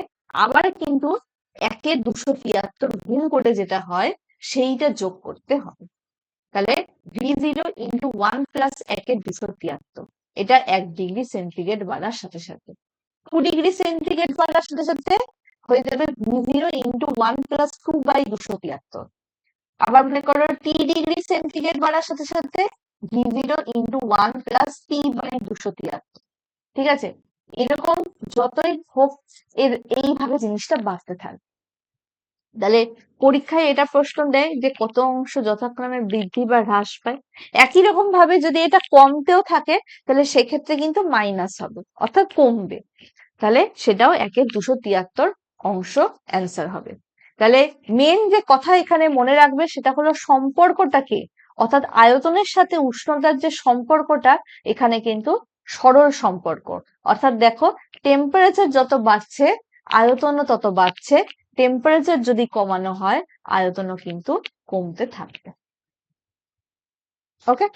আবার কিন্তু 1-এ 273 গুণ করে যেটা হয় সেইটা যোগ করতে হবে। তাহলে V0 ইন্টু 1 প্লাস 1-এ 273, এটা 1 ডিগ্রি সেন্টিগ্রেড বাড়ার সাথে সাথে। 2 ডিগ্রি সেন্টিগ্রেড বাড়ার সাথে সাথে হয়ে যাবে V0 ইন্টু 1 প্লাস 2/273। আবার মনে করো T ডিগ্রি সেন্টিগ্রেড বাড়ার সাথে সাথে V0 ইন্টু 1 প্লাস T/273। ঠিক আছে? এরকম যতই হোক, এইভাবে জিনিসটা বাড়তে থাকবে। তাহলে পরীক্ষায় এটা প্রশ্ন দেয় যে কত অংশ যথাক্রমে বৃদ্ধি বা হ্রাস পায়। একই রকম ভাবে যদি এটা কমতেও থাকে, তাহলে সেক্ষেত্রে কিন্তু মাইনাস হবে, অর্থাৎ কমবে। তাহলে সেটাও 1-এ 273 অংশ অ্যান্সার হবে। তাহলে মেন যে কথা এখানে মনে রাখবে সেটা হলো সম্পর্কটা কি, অর্থাৎ আয়তনের সাথে উষ্ণতার যে সম্পর্কটা, এখানে কিন্তু সরল সম্পর্ক। অর্থাৎ দেখো, টেম্পারেচার যত বাড়ছে আয়তনও তত বাড়ছে, টেম্পারেচার যদি কমানো হয় আয়তনও কিন্তু কমতে থাকবে। ওকে?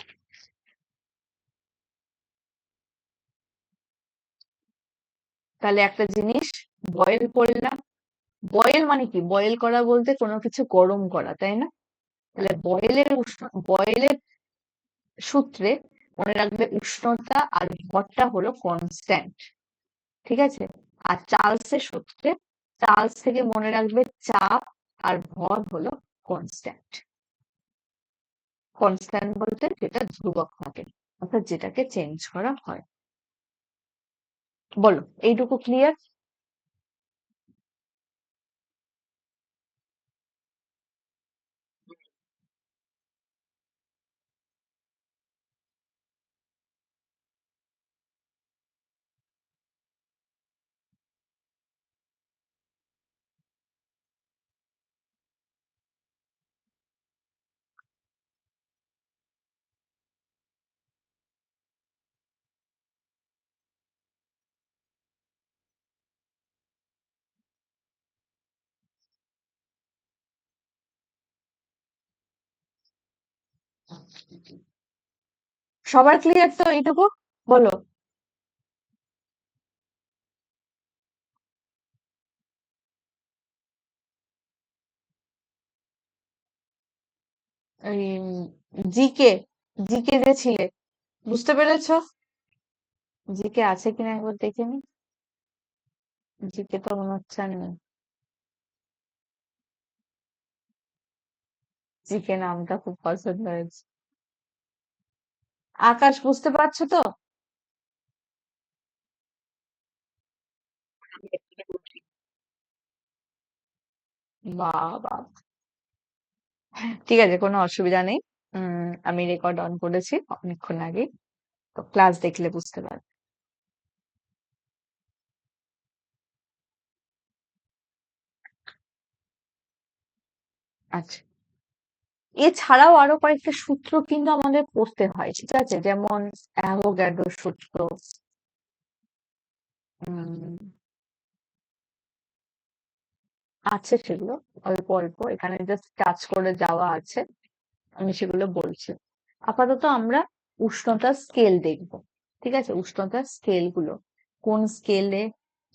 তাহলে একটা জিনিস বয়েল করলাম। বয়েল মানে কি? বয়েল করা বলতে কোনো কিছু গরম করা, তাই না? তাহলে বয়েলের সূত্রে মনে রাখবে উষ্ণতা আর ভরটা হলো কনস্ট্যান্ট। ঠিক আছে? আর চার্লসের সূত্রে চার্লস থেকে মনে রাখবে চাপ আর ভর হলো কনস্ট্যান্ট। কনস্ট্যান্ট বলতে যেটা ধ্রুবক থাকে, অর্থাৎ যেটাকে চেঞ্জ করা হয়। বলো, এইটুকু ক্লিয়ার? সবার ক্লিয়ার তো এইটুকু? বলো। জিকে, জিকে যে ছিলে, বুঝতে পেরেছো? জিকে আছে কিনা একবার দেখে নি। জিকে তো মনে হচ্ছে আর নেই। জিকে নামটা খুব পছন্দ হয়েছে। আকাশ, বুঝতে পারছো তো? বাবা! ঠিক আছে, কোনো অসুবিধা নেই। আমি রেকর্ড অন করেছি অনেকক্ষণ আগে। তো ক্লাস দেখলে বুঝতে পারবে। আচ্ছা। এছাড়াও আরো কয়েকটা সূত্র কিন্তু আমাদের পড়তে হয়। ঠিক আছে? যেমন অ্যাভোগাড্রো সূত্র। উম আছে সেগুলো অল্প অল্প। এখানে জাস্ট টাচ করে যাওয়া আছে। আমি সেগুলো বলছি। আপাতত আমরা উষ্ণতার স্কেল দেখব। ঠিক আছে? উষ্ণতার স্কেল গুলো। কোন স্কেলে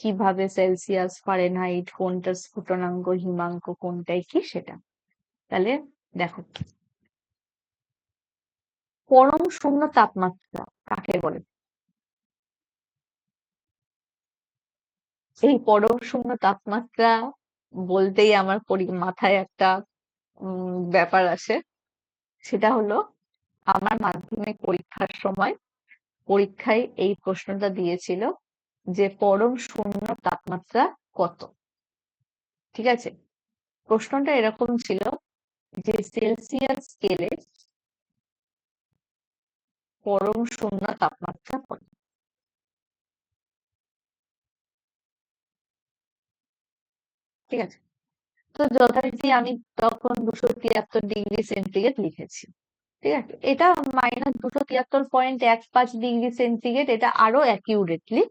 কিভাবে সেলসিয়াস, ফারেনহাইট, কোনটা স্ফুটনাঙ্ক, হিমাঙ্ক, কোনটায় কি সেটা। তাহলে দেখো, পরম শূন্য তাপমাত্রা কাকে বলে? এই পরম শূন্য তাপমাত্রা বলতেই আমার মাথায় একটা ব্যাপার আসে। সেটা হলো, আমার মাধ্যমিক পরীক্ষার সময় পরীক্ষায় এই প্রশ্নটা দিয়েছিল যে পরম শূন্য তাপমাত্রা কত। ঠিক আছে? প্রশ্নটা এরকম ছিল যে সেলসিয়াস স্কেলে পরম শূন্য তাপমাত্রা কত। ঠিক আছে? তো যথারীতি আমি তখন 273°C লিখেছি। ঠিক আছে? এটা -273.15 ডিগ্রি সেন্টিগ্রেড, এটা আরো অ্যাকিউরেটলি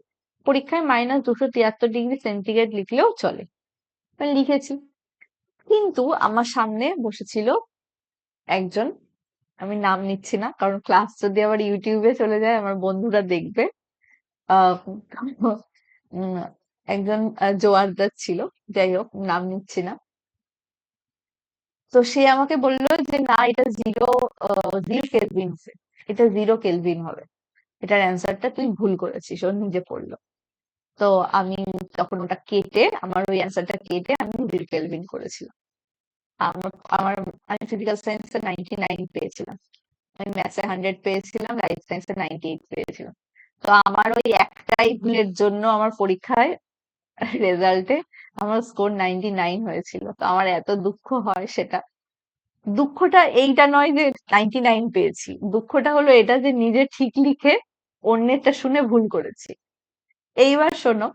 পরীক্ষায় -273°C লিখলেও চলে। আমি লিখেছি। কিন্তু আমার সামনে বসেছিল একজন, আমি নাম নিচ্ছি না কারণ ক্লাস যদি আবার ইউটিউবে চলে যায় আমার বন্ধুরা দেখবে। আহ উম, একজন জোয়ারদার ছিল, যাই হোক নাম নিচ্ছি না। তো সে আমাকে বললো যে না, এটা জিরো কেলভিন, এটা 0 কেলভিন হবে, এটার অ্যান্সারটা তুই ভুল করেছিস। ও নিজে পড়লো। তো আমি তখন ওটা কেটে, আমার ওই অ্যান্সারটা কেটে আমি 0 কেলভিন করেছিলাম। আমার আমার আমি ফিজিক্যাল সায়েন্সে 99 পেয়েছিলাম। আমি ম্যাথসে 100 পেয়েছিলাম, লাইফ সায়েন্সে 98 পেয়েছিলাম। তো আমার ওই একটাই ভুলের জন্য আমার পরীক্ষায় রেজাল্টে আমার স্কোর 99 হয়েছিল। তো আমার এত দুঃখ হয় সেটা। দুঃখটা এইটা নয় যে 99 পেয়েছি, দুঃখটা হলো এটা যে নিজে ঠিক লিখে অন্যেরটা শুনে ভুল করেছি। এইবার শোনো,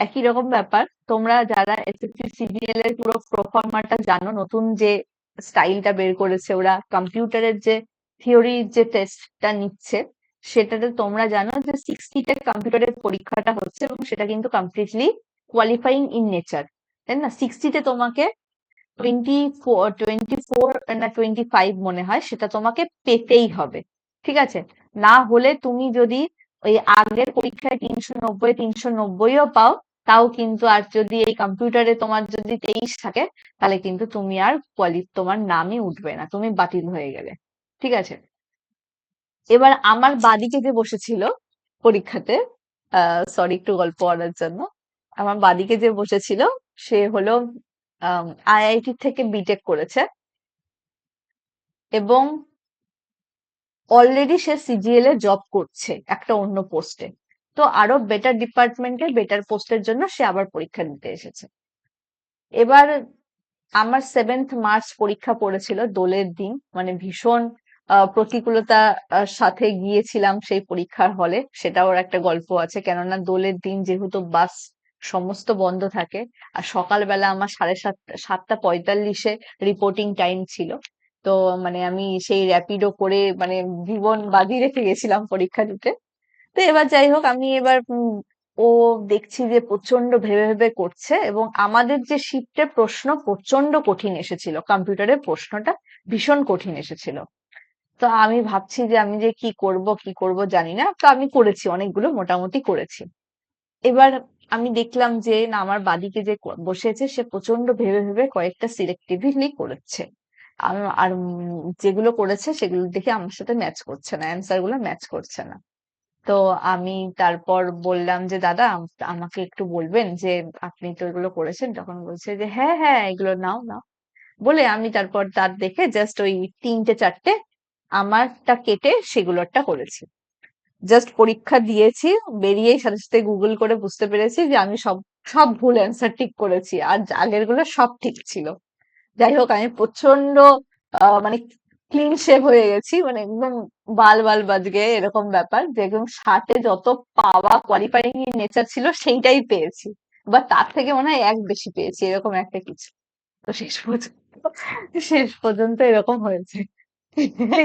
একই রকম ব্যাপার। তোমরা যারা এসএসসি সিজিএল এর পুরো প্রোফর্মাটা জানো, নতুন যে স্টাইলটা বের করেছে ওরা, কম্পিউটারের যে থিওরি যে টেস্টটা নিচ্ছে, সেটাতে তোমরা জানো যে 60টা কম্পিউটারের পরীক্ষাটা হচ্ছে এবং সেটা কিন্তু কমপ্লিটলি কোয়ালিফাইং ইন নেচার। তাই না? 60তে তোমাকে 24 না 25 মনে হয়, সেটা তোমাকে পেতেই হবে। ঠিক আছে? না হলে তুমি যদি ওই আগের পরীক্ষায় 390-390ও পাও, তাও কিন্তু, আর যদি এই কম্পিউটারে তোমার যদি 23 থাকে, তাহলে কিন্তু তুমি আর তোমার নামই উঠবে না, তুমি বাতিল হয়ে গেলে। ঠিক আছে? এবার আমার বাদিকে যে বসেছিল পরীক্ষাতে, সরি একটু গল্প করার জন্য, আমার বাদিকে যে বসেছিল সে হলো আইআইটি থেকে বিটেক করেছে এবং অলরেডি সে সিজিএল এ জব করছে একটা অন্য পোস্টে। তো আরো বেটার ডিপার্টমেন্টে বেটার পোস্টের জন্য সে আবার পরীক্ষা দিতে এসেছে। এবার আমার 7th মার্চ পরীক্ষা পড়েছিল, দোলের দিন, মানে ভীষণ প্রতিকূলতা সাথে গিয়েছিলাম সেই পরীক্ষার হলে। সেটাও একটা গল্প আছে, কেননা দোলের দিন যেহেতু বাস সমস্ত বন্ধ থাকে, আর সকালবেলা আমার 7:45-এ রিপোর্টিং টাইম ছিল। তো মানে আমি সেই র্যাপিডো করে মানে জীবন বাজি রেখে গেছিলাম পরীক্ষা দিতে। তো এবার যাই হোক, আমি এবার ও দেখছি যে প্রচন্ড ভেবে ভেবে করছে এবং আমাদের যে শিফটের প্রশ্ন প্রচন্ড কঠিন এসেছিল, কম্পিউটারের প্রশ্নটা ভীষণ কঠিন এসেছিল। তো আমি ভাবছি যে আমি যে কি করব জানি না। তো আমি করেছি, অনেকগুলো মোটামুটি করেছি। এবার আমি দেখলাম যে না, আমার বাদিকে যে বসেছে সে প্রচন্ড ভেবে ভেবে কয়েকটা সিলেক্টিভলি করেছে। আর যেগুলো করেছে সেগুলো দেখে আমার সাথে ম্যাচ করছে না, অ্যান্সার গুলো ম্যাচ করছে না। তো আমি তারপর বললাম যে দাদা, আমাকে একটু বলবেন যে আপনি তো এগুলো করেছেন। তখন বলছে যে হ্যাঁ হ্যাঁ, এগুলো নাও নাও। বলে আমি তারপর তার দেখে জাস্ট ওই 3টে 4টে আমারটা কেটে সেগুলোরটা করেছি। জাস্ট পরীক্ষা দিয়েছি, বেরিয়েই সাথে সাথে গুগল করে বুঝতে পেরেছি যে আমি সব সব ভুল অ্যান্সার ঠিক করেছি, আর আগের গুলো সব ঠিক ছিল। যাই হোক, আমি প্রচন্ড মানে ক্লিন শেভ হয়ে গেছি, মানে একদম বাল বাল বাজগে এরকম ব্যাপার, যে একদম ষাটে যত পাওয়া কোয়ালিফাইং নেচার ছিল সেইটাই পেয়েছি, বা তার থেকে মনে হয় এক বেশি পেয়েছি, এরকম একটা কিছু। তো শেষ পর্যন্ত এরকম হয়েছে।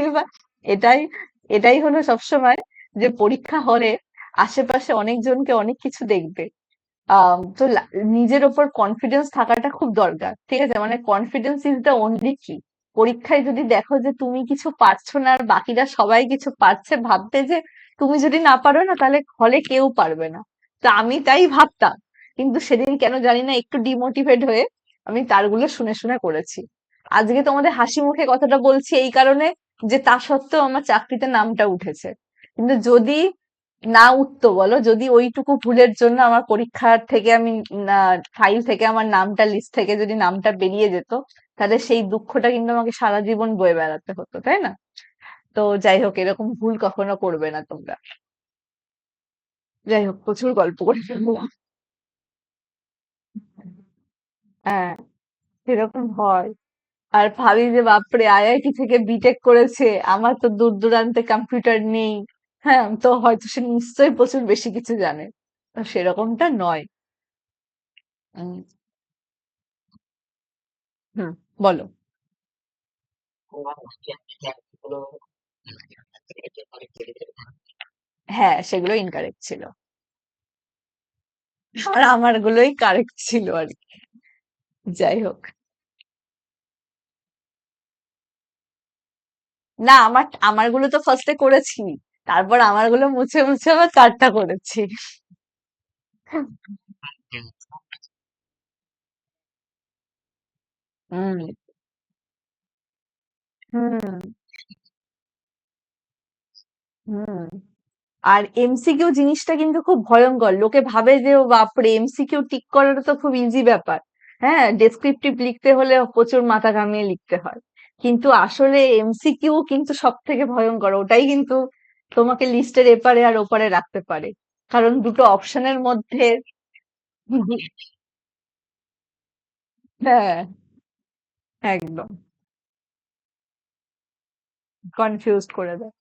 এবার এটাই এটাই হলো সবসময়, যে পরীক্ষা হলে আশেপাশে অনেকজনকে অনেক কিছু দেখবে। তো নিজের ওপর কনফিডেন্স থাকাটা খুব দরকার, ঠিক আছে? মানে কনফিডেন্স ইজ দ্য অনলি কি। পরীক্ষায় যদি দেখো যে তুমি কিছু পারছো না আর বাকিরা সবাই কিছু পারছে, ভাববে যে তুমি যদি না পারো না তাহলে হলে কেউ পারবে না। তো আমি তাই ভাবতাম, কিন্তু সেদিন কেন জানি না একটু ডিমোটিভেট হয়ে আমি তারগুলো শুনে শুনে করেছি। আজকে তোমাদের হাসি মুখে কথাটা বলছি এই কারণে, যে তা সত্ত্বেও আমার চাকরিতে নামটা উঠেছে। কিন্তু যদি না উঠতো বলো, যদি ওইটুকু ভুলের জন্য আমার পরীক্ষার থেকে আমি ফাইল থেকে আমার নামটা, লিস্ট থেকে যদি নামটা বেরিয়ে যেত, তাহলে সেই দুঃখটা কিন্তু আমাকে সারা জীবন বয়ে বেড়াতে হতো, তাই না? তো যাই হোক, এরকম ভুল কখনো করবে না তোমরা। যাই হোক, প্রচুর গল্প করে ফেললাম। হ্যাঁ, সেরকম হয়। আর ভাবি যে বাপরে, আইআইটি থেকে বিটেক করেছে, আমার তো দূর দূরান্তে কম্পিউটার নেই। হ্যাঁ, তো হয়তো সে নিশ্চয়ই প্রচুর বেশি কিছু জানে। তো সেরকমটা নয়। উম, হুম, বলো। হ্যাঁ, সেগুলো ইনকারেক্ট ছিল। আর আমার গুলোই কারেক্ট ছিল আর কি। যাই হোক, না, আমার গুলো তো ফার্স্টে করেছি, তারপর আমার গুলো মুছে মুছে আবার চারটা করেছি। হুম, হুম, হুম। আর এমসিকিউ জিনিসটা কিন্তু খুব ভয়ঙ্কর, লোকে ভাবে যে ও বাপরে, এমসিকিউ টিক করাটা তো খুব ইজি ব্যাপার। হ্যাঁ, ডেসক্রিপটিভ লিখতে হলে প্রচুর মাথা ঘামিয়ে লিখতে হয়, কিন্তু আসলে এমসিকিউ কিন্তু সব থেকে ভয়ঙ্কর, ওটাই কিন্তু তোমাকে লিস্টের এপারে আর ওপারে রাখতে পারে, কারণ দুটো অপশনের মধ্যে হ্যাঁ, একদম কনফিউজড করে দেয়।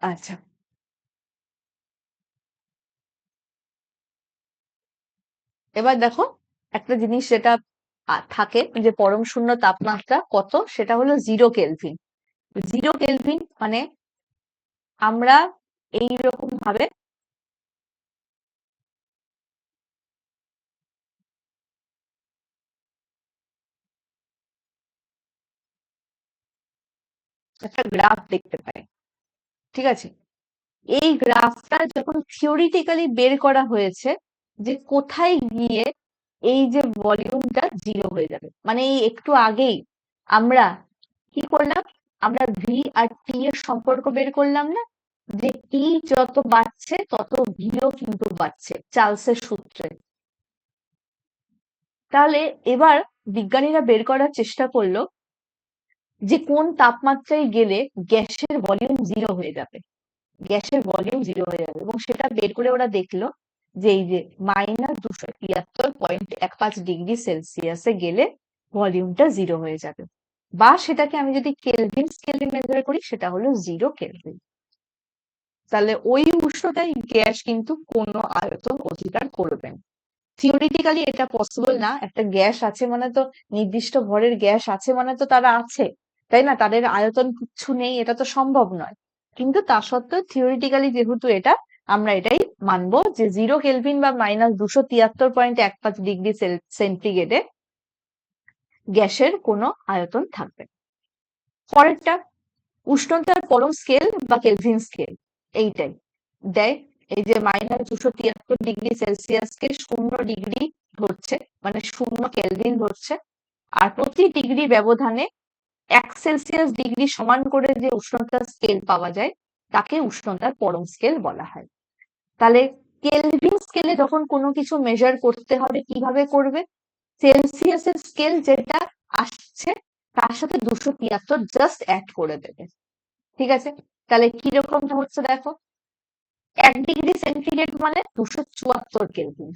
আচ্ছা, এবার দেখো, একটা জিনিস যেটা থাকে, যে পরম শূন্য তাপমাত্রা কত, সেটা হলো 0 কেলভিন। 0 কেলভিন মানে আমরা এইরকম ভাবে একটা গ্রাফ দেখতে পাই, ঠিক আছে? এই গ্রাফটা যখন থিওরিটিক্যালি বের করা হয়েছে, যে কোথায় গিয়ে এই যে ভলিউমটা 0 হয়ে যাবে, মানে এই একটু আগেই আমরা কি করলাম, আমরা ভি আর টি এর সম্পর্ক বের করলাম না, যে টি যত বাড়ছে তত ভিও কিন্তু বাড়ছে, চার্লসের সূত্রে। তাহলে এবার বিজ্ঞানীরা বের করার চেষ্টা করলো যে কোন তাপমাত্রায় গেলে গ্যাসের ভলিউম 0 হয়ে যাবে, গ্যাসের ভলিউম 0 হয়ে যাবে, এবং সেটা বের করে ওরা দেখলো যে এই যে -273.15 ডিগ্রি সেলসিয়াসে গেলে ভলিউমটা 0 হয়ে যাবে, বা সেটাকে আমি যদি কেলভিন স্কেলে মেজার করি, সেটা হলো 0 কেলভিন। তাহলে ওই উষ্ণতায় গ্যাস কিন্তু কোনো আয়তন অধিকার করবে না। থিওরিটিক্যালি এটা পসিবল না, একটা গ্যাস আছে মানে তো, নির্দিষ্ট ভরের গ্যাস আছে মানে তো তারা আছে, তাই না? তাদের আয়তন কিচ্ছু নেই, এটা তো সম্ভব নয়। কিন্তু তা সত্ত্বেও থিওরিটিক্যালি যেহেতু এটা, আমরা এটাই মানবো যে 0 কেলভিন বা -273.15 ডিগ্রি সেন্টিগ্রেডে গ্যাসের কোনো আয়তন থাকবে না। পরেরটা, উষ্ণতার পরম স্কেল বা কেলভিন স্কেল, এইটাই দেয়। এই যে -273 ডিগ্রি সেলসিয়াসকে 0 ডিগ্রি ধরছে, মানে 0 কেলভিন ধরছে, আর প্রতি ডিগ্রি ব্যবধানে 1 সেলসিয়াস ডিগ্রি সমান করে যে উষ্ণতার স্কেল পাওয়া যায়, তাকে উষ্ণতার পরম স্কেল বলা হয়। তাহলে কেলভিন স্কেলে যখন কোনো কিছু মেজার করতে হবে, কিভাবে করবে? সেলসিয়াসের স্কেল যেটা আসছে, তার সাথে 273 জাস্ট অ্যাড করে দেবে, ঠিক আছে? তাহলে কিরকমটা হচ্ছে দেখো, 1 ডিগ্রি সেন্টিগ্রেড মানে 274 কেলভিন,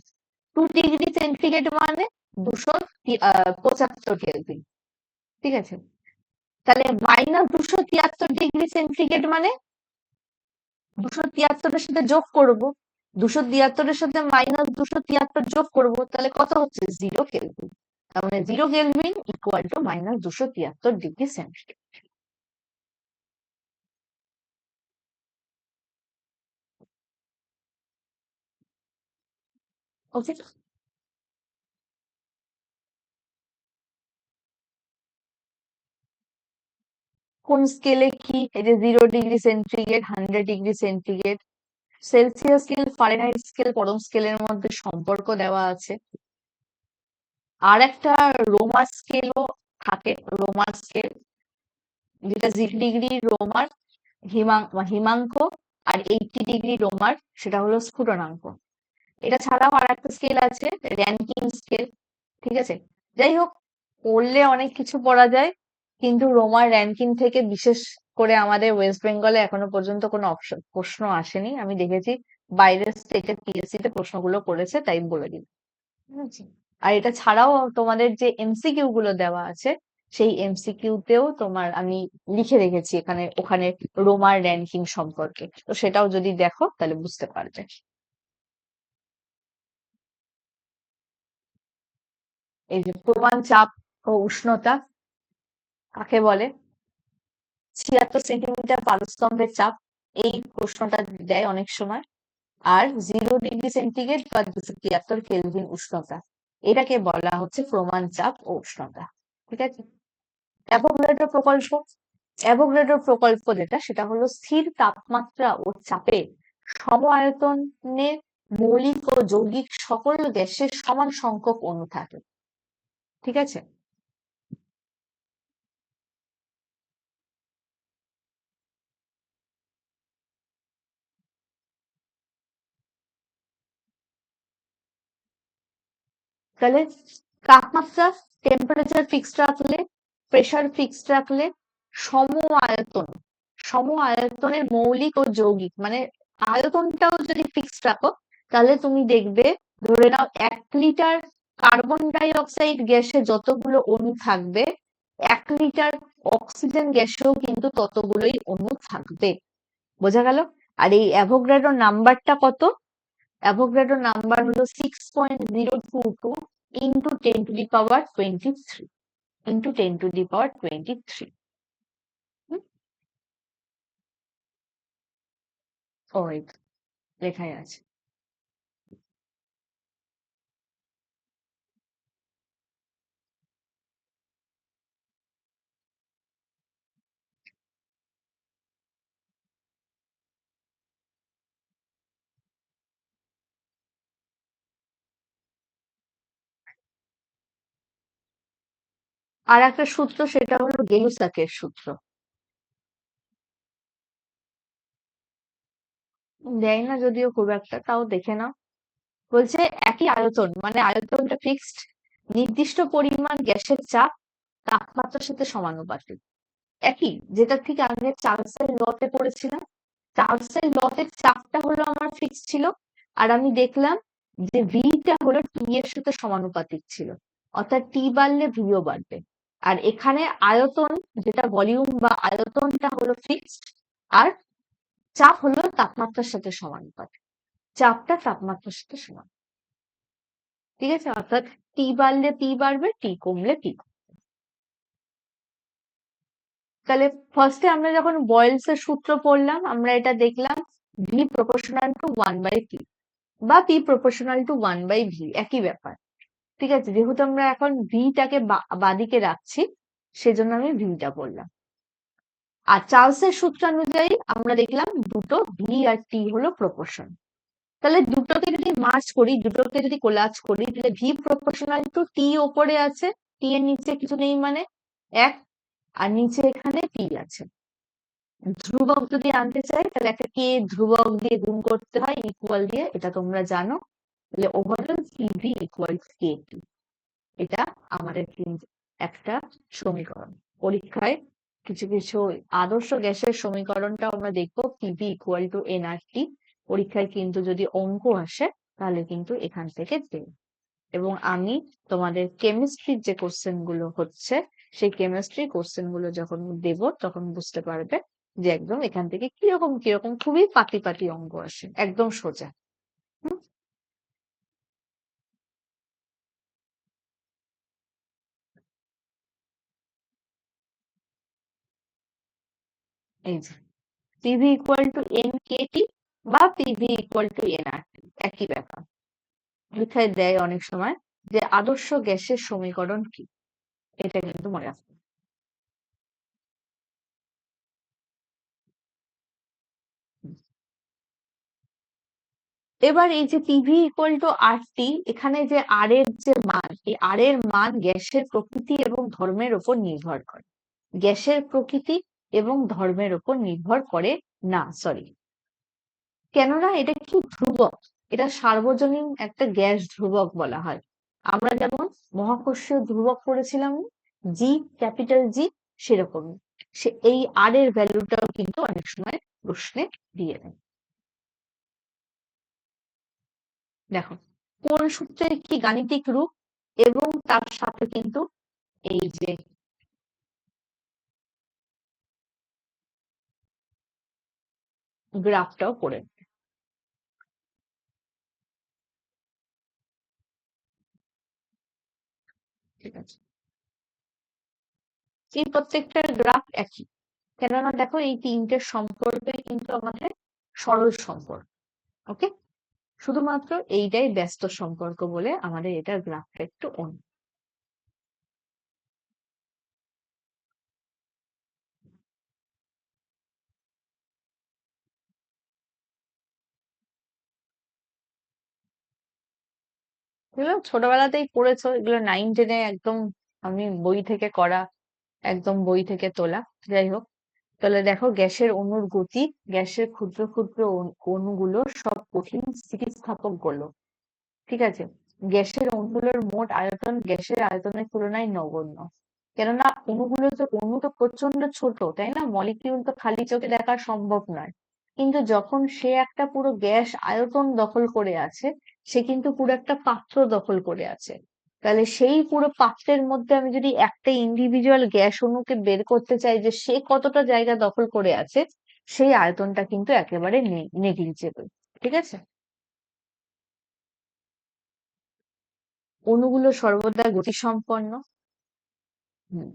2 ডিগ্রি সেন্টিগ্রেড মানে 275 কেলভিন। ঠিক আছে, তাহলে -273 ডিগ্রি সেন্টিগ্রেড মানে 273-এর সাথে যোগ করব, 273-এর সাথে -273 যোগ করব, তাহলে কত হচ্ছে 0 কেলভিন। তার মানে 0 kelvin equal to -273 degree centigrade. Okay, কোন স্কেলে কি, এই যে 0 degree centigrade, 100 degree centigrade, Celsius scale, Fahrenheit scale, পরম স্কেলের মধ্যে সম্পর্ক দেওয়া আছে। আর একটা রোমার স্কেলও থাকে, রোমার স্কেল, যেটা 0 ডিগ্রি রোমার হিমাঙ্ক, আর 80 ডিগ্রি রোমার সেটা হলো স্ফুটনাঙ্ক। এটা ছাড়াও আর একটা স্কেল আছে, র্যাঙ্কিং স্কেল। ঠিক আছে, যাই হোক, পড়লে অনেক কিছু পড়া যায়, কিন্তু রোমার র্যাঙ্কিং থেকে বিশেষ করে আমাদের ওয়েস্ট বেঙ্গলে এখনো পর্যন্ত কোনো অপশন প্রশ্ন আসেনি। আমি দেখেছি বাইরের স্টেটের পিএসসি তে প্রশ্নগুলো করেছে, তাই বলে দিই। বুঝেছি। আর এটা ছাড়াও তোমাদের যে এমসিকিউ গুলো দেওয়া আছে, সেই এমসিকিউ তেও তোমার আমি লিখে রেখেছি এখানে ওখানে রোমার র্যাঙ্কিং সম্পর্কে, তো সেটাও যদি দেখো তাহলে বুঝতে পারবে। এই যে প্রমাণ চাপ ও উষ্ণতা কাকে বলে, 76 সেন্টিমিটার পারস্তম্ভের চাপ, এই প্রশ্নটা দেয় অনেক সময়। আর 0 ডিগ্রি সেন্টিগ্রেড বা 273 কেলভিন উষ্ণতা, এটাকে বলা হচ্ছে প্রমাণ চাপ ও উষ্ণতা। ঠিক আছে, অ্যাভোগাড্রো প্রকল্প, অ্যাভোগাড্রো প্রকল্প যেটা, সেটা হলো স্থির তাপমাত্রা ও চাপে সম আয়তনে মৌলিক ও যৌগিক সকল গ্যাসের সমান সংখ্যক অণু থাকে। ঠিক আছে, তাহলে তাপমাত্রা, টেম্পারেচার ফিক্সড রাখলে, প্রেসার ফিক্সড রাখলে, সম আয়তন, সম আয়তনের মৌলিক ও যৌগিক, মানে আয়তনটাও যদি ফিক্সড রাখো, তাহলে তুমি দেখবে, ধরে নাও 1 লিটার কার্বন ডাই অক্সাইড গ্যাসে যতগুলো অণু থাকবে, 1 লিটার অক্সিজেন গ্যাসেও কিন্তু ততগুলোই অণু থাকবে। বোঝা গেল? আর এই অ্যাভোগাড্রো নাম্বারটা কত? অ্যাভোগাড্রো নাম্বার হলো 6.022 ইন্টু 10⁻23 ইন্টু 10⁻23। ও এই তো, লেখাই আছে। আর একটা সূত্র, সেটা হলো গেলুসাকের সূত্র। দেয় না যদিও খুব একটা, তাও দেখে নাও। বলছে একই আয়তন, মানে আয়তনটা ফিক্সড, নির্দিষ্ট পরিমাণ গ্যাসের চাপ তাপমাত্রার সাথে সমানুপাতিক। একই, যেটা ঠিক আগে চার্লসের লতে পড়েছিলাম। চার্লসের লতে চাপটা হলো আমার ফিক্স ছিল, আর আমি দেখলাম যে ভিটা হলো টি এর সাথে সমানুপাতিক ছিল, অর্থাৎ টি বাড়লে ভিও বাড়বে। আর এখানে আয়তন, যেটা ভলিউম বা আয়তনটা হলো ফিক্সড, আর চাপ হলো তাপমাত্রার সাথে সমানুপাতিক, চাপটা তাপমাত্রার সাথে সমান। ঠিক আছে, অর্থাৎ টি বাড়লে টি বাড়বে, টি কমলে টি। তাহলে ফার্স্টে আমরা যখন বয়েলস এর সূত্র পড়লাম, আমরা এটা দেখলাম ভি প্রপোর্শনাল টু 1/p বা পি প্রপোর্শনাল টু 1/v, একই ব্যাপার। ঠিক আছে, যেহেতু আমরা এখন ভিটাকে বাদিকে রাখছি, সেজন্য আমি ভিটা বললাম। আর চার্লসের সূত্র অনুযায়ী আমরা দেখলাম দুটো ভি আর টি হলো প্রপোর্শন। তাহলে দুটোকে যদি মার্জ করি, দুটোকে যদি কোলাজ করি, তাহলে ভি প্রপোর্শনাল টু টি ওপরে আছে, টি এর নিচে কিছু নেই মানে 1, আর নিচে এখানে পি আছে। ধ্রুবক যদি আনতে চাই, তাহলে একটা কে ধ্রুবক দিয়ে গুণ করতে হয় ইকুয়াল দিয়ে, এটা তোমরা জানো। তাহলে ওভারঅল পিভি ইকুয়াল কে টি, এটা আমাদের কিন্তু একটা সমীকরণ। পরীক্ষায় কিছু কিছু আদর্শ গ্যাসের সমীকরণটা আমরা দেখবো, পিভি ইকুয়াল টু এনআরটি, পরীক্ষায় কিন্তু যদি অঙ্ক আসে তাহলে কিন্তু এখান থেকে দেবে। এবং আমি তোমাদের কেমিস্ট্রির যে কোশ্চেন গুলো হচ্ছে সেই কেমিস্ট্রি কোশ্চেন গুলো যখন দেব তখন বুঝতে পারবে যে একদম এখান থেকে কিরকম কিরকম খুবই পাতি পাতি অঙ্ক আসে, একদম সোজা। হুম, এই যে PV equal to N KT বা পিভি ইকুয়াল টু এনআরটি, একই ব্যাপার। পরীক্ষায় দেয় অনেক সময় যে আদর্শ গ্যাসের সমীকরণ কি, এটা কিন্তু মনে রাখবে। এবার এই যে পিভি ইকুয়াল টু আর টি, এখানে যে আর এর যে মান, এই আর এর মান গ্যাসের প্রকৃতি এবং ধর্মের উপর নির্ভর করে। গ্যাসের প্রকৃতি এবং ধর্মের উপর নির্ভর করে না, সরি। কেননা এটা কি ধ্রুবক, এটা সার্বজনীন একটা গ্যাস ধ্রুবক বলা হয়। আমরা যেমন মহাকর্ষীয় ধ্রুবক পড়েছিলাম জি, ক্যাপিটাল জি, সেরকমই সে এই আর এর ভ্যালুটাও কিন্তু অনেক সময় প্রশ্নে দিয়ে দেয়। দেখো কোন সূত্রের কি গাণিতিক রূপ, এবং তার সাথে কিন্তু এই যে গ্রাফটাও করে। ঠিক আছে, এই প্রত্যেকটার গ্রাফ একই, কেননা দেখো এই তিনটের সম্পর্কে কিন্তু আমাদের সরল সম্পর্ক। ওকে, শুধুমাত্র এইটাই ব্যস্ত সম্পর্ক বলে আমাদের এটার গ্রাফটা একটু অন্য। এগুলো ছোটবেলাতেই পড়েছো, এগুলো 9-10-এ একদম আমি বই থেকে করা, একদম বই থেকে তোলা। যাই হোক, তাহলে দেখো গ্যাসের অণুর গতি, গ্যাসের ক্ষুদ্র ক্ষুদ্র অণুগুলো সব কঠিন স্থিতিস্থাপক গোলক। ঠিক আছে, গ্যাসের অণুগুলোর মোট আয়তন গ্যাসের আয়তনের তুলনায় নগণ্য। কেননা অণু তো প্রচন্ড ছোট, তাই না? মলিকিউল তো খালি চোখে দেখা সম্ভব নয়। কিন্তু যখন সে একটা পুরো গ্যাস আয়তন দখল করে আছে, সে কিন্তু পুরো একটা পাত্র দখল করে আছে। তাহলে সেই পুরো পাত্রের মধ্যে আমি যদি একটা ইন্ডিভিজুয়াল গ্যাস অণুকে বের করতে চাই যে সে কতটা জায়গা দখল করে আছে, সেই আয়তনটা কিন্তু একেবারে নেগলিজেবল। ঠিক আছে, অণুগুলো সর্বদা গতিসম্পন্ন। হুম,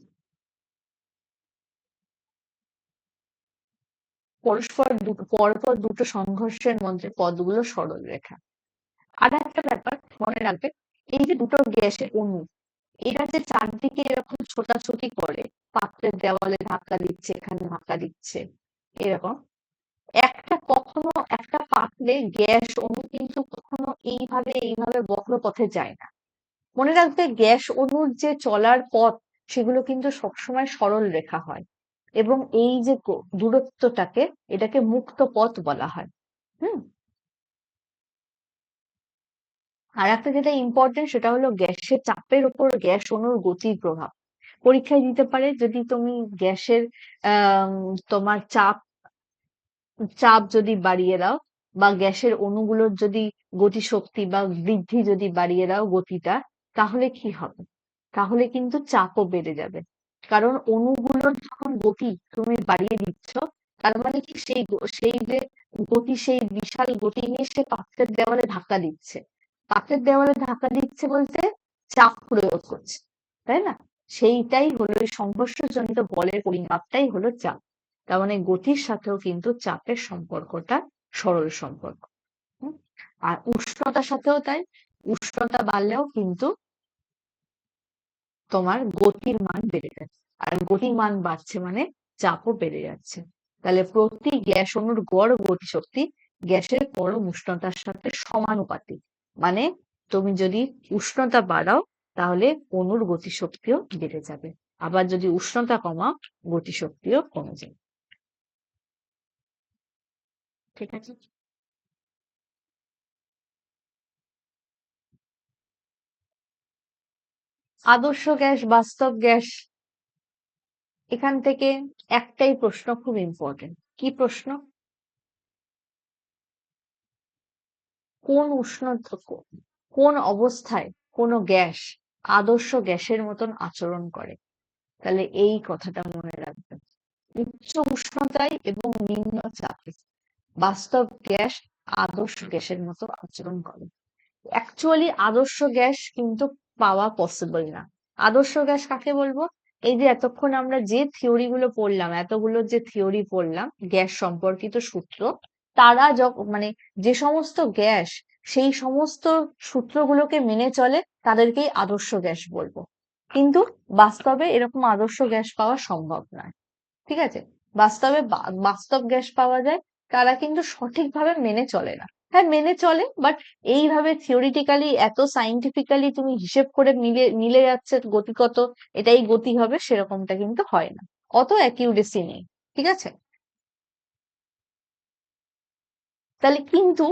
পরপর দুটো সংঘর্ষের মধ্যে পদগুলো সরল রেখা। আর একটা ব্যাপার মনে রাখবে, এই যে দুটো গ্যাসের অণু, এরা যে চারদিকে এরকম ছোটাছুটি করে, পাত্রের দেওয়ালে ধাক্কা দিচ্ছে, এখানে ধাক্কা দিচ্ছে, এরকম কখনো একটা পাত্রে গ্যাস অণু কিন্তু কখনো এইভাবে বক্র পথে যায় না। মনে রাখবে গ্যাস অণুর যে চলার পথ, সেগুলো কিন্তু সবসময় সরল রেখা হয়। এবং এই যে দূরত্বটাকে, এটাকে মুক্ত পথ বলা হয়। হুম, আর একটা যেটা ইম্পর্টেন্ট সেটা হলো গ্যাসের চাপের উপর গ্যাস অণুর গতির প্রভাব। পরীক্ষায় দিতে পারে যদি তুমি গ্যাসের আহ তোমার চাপ চাপ যদি বাড়িয়ে দাও, বা গ্যাসের অণুগুলোর যদি গতিশক্তি বা বৃদ্ধি যদি বাড়িয়ে দাও গতিটা, তাহলে কি হবে? তাহলে কিন্তু চাপও বেড়ে যাবে। কারণ অণুগুলোর যখন গতি তুমি বাড়িয়ে দিচ্ছ, তার মানে কি সেই যে গতি, সেই বিশাল গতি নিয়ে সে পাত্রের দেওয়ালে ধাক্কা দিচ্ছে। পাত্রের দেওয়ালে ধাক্কা দিচ্ছে বলতে চাপ প্রয়োগ করছে, তাই না? সেইটাই হলো এই সংঘর্ষজনিত বলের পরিমাপটাই হলো চাপ। তার মানে গতির সাথেও কিন্তু চাপের সম্পর্কটা সরল সম্পর্ক। হুম? আর উষ্ণতার সাথেও তাই, উষ্ণতা বাড়লেও কিন্তু তোমার গতির মান বেড়ে যাচ্ছে, আর গতির মান বাড়ছে মানে চাপও বেড়ে যাচ্ছে। তাহলে প্রতি গ্যাস অণুর গড় গতিশক্তি গ্যাসের পরম উষ্ণতার সাথে সমানুপাতিক। মানে তুমি যদি উষ্ণতা বাড়াও তাহলে অণুর গতিশক্তিও বেড়ে যাবে, আবার যদি উষ্ণতা কমাও গতিশক্তিও কমে যাবে। ঠিক আছে, আদর্শ গ্যাস, বাস্তব গ্যাস, এখান থেকে একটাই প্রশ্ন খুব ইম্পর্টেন্ট। কি প্রশ্ন? কোন উষ্ণ কোন অবস্থায় কোনো গ্যাস আদর্শ গ্যাসের মতন আচরণ করে? তাহলে এই কথাটা মনে রাখবে। উচ্চ উষ্ণতায় এবং নিম্ন চাপে বাস্তব গ্যাস আদর্শ গ্যাসের মতো আচরণ করে। অ্যাকচুয়ালি আদর্শ গ্যাস কিন্তু পাওয়া পসিবল না। আদর্শ গ্যাস কাকে বলবো? এই যে এতক্ষণ আমরা যে থিওরি গুলো পড়লাম, এতগুলো যে থিওরি পড়লাম গ্যাস সম্পর্কিত সূত্র, তারা মানে যে সমস্ত গ্যাস সেই সমস্ত সূত্রগুলোকে মেনে চলে তাদেরকেই আদর্শ গ্যাস বলবো। কিন্তু বাস্তবে এরকম আদর্শ গ্যাস পাওয়া সম্ভব নয়। ঠিক আছে? বাস্তবে বাস্তব গ্যাস পাওয়া যায়, তারা কিন্তু সঠিকভাবে মেনে চলে না। হ্যাঁ, মেনে চলে, বাট এইভাবে থিওরিটিক্যালি এত সাইন্টিফিক্যালি তুমি হিসেব করে মিলে মিলে যাচ্ছে গতিগত, এটাই গতি হবে, সেরকমটা কিন্তু হয় না। অত অ্যাকিউরেসি নেই। ঠিক আছে? তাহলে কিন্তু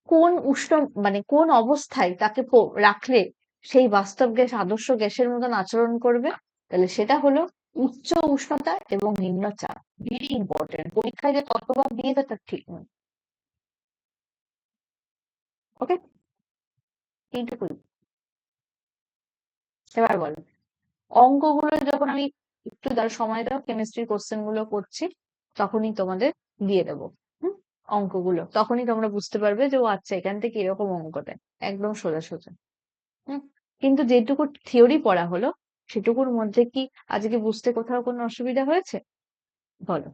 কোন উষ্ণ মানে কোন অবস্থায় তাকে রাখলে সেই বাস্তব গ্যাস আদর্শ গ্যাসের মতন আচরণ করবে? তাহলে সেটা হলো উচ্চ উষ্ণতা এবং নিম্ন চাপ। ভেরি ইম্পর্টেন্ট, পরীক্ষায় যে কতবার দিয়ে দেয় তার ঠিক নেই। ওকে, এইটুকুই। এবার বলো, অঙ্কগুলো যখন আমি একটু সময় দাও, কেমিস্ট্রির কোশ্চেন গুলো করছি, তখনই তোমাদের দিয়ে দেবো। হুম, অঙ্কগুলো তখনই তোমরা বুঝতে পারবে যে ও আচ্ছা এখান থেকে এরকম অঙ্ক দেয়, একদম সোজা সোজা। হুম, কিন্তু যেটুকু থিওরি পড়া হলো সেটুকুর মধ্যে কি আজকে বুঝতে কোথাও কোনো অসুবিধা হয়েছে? বলো।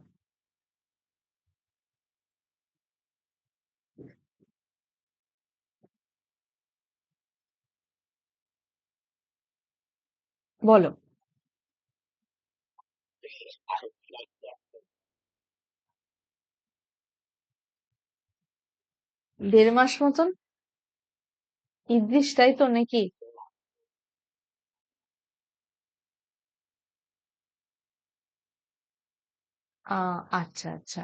বলো। 1.5 মাস মতন? ইদ্রিস, তাই তো নাকি? আচ্ছা আচ্ছা।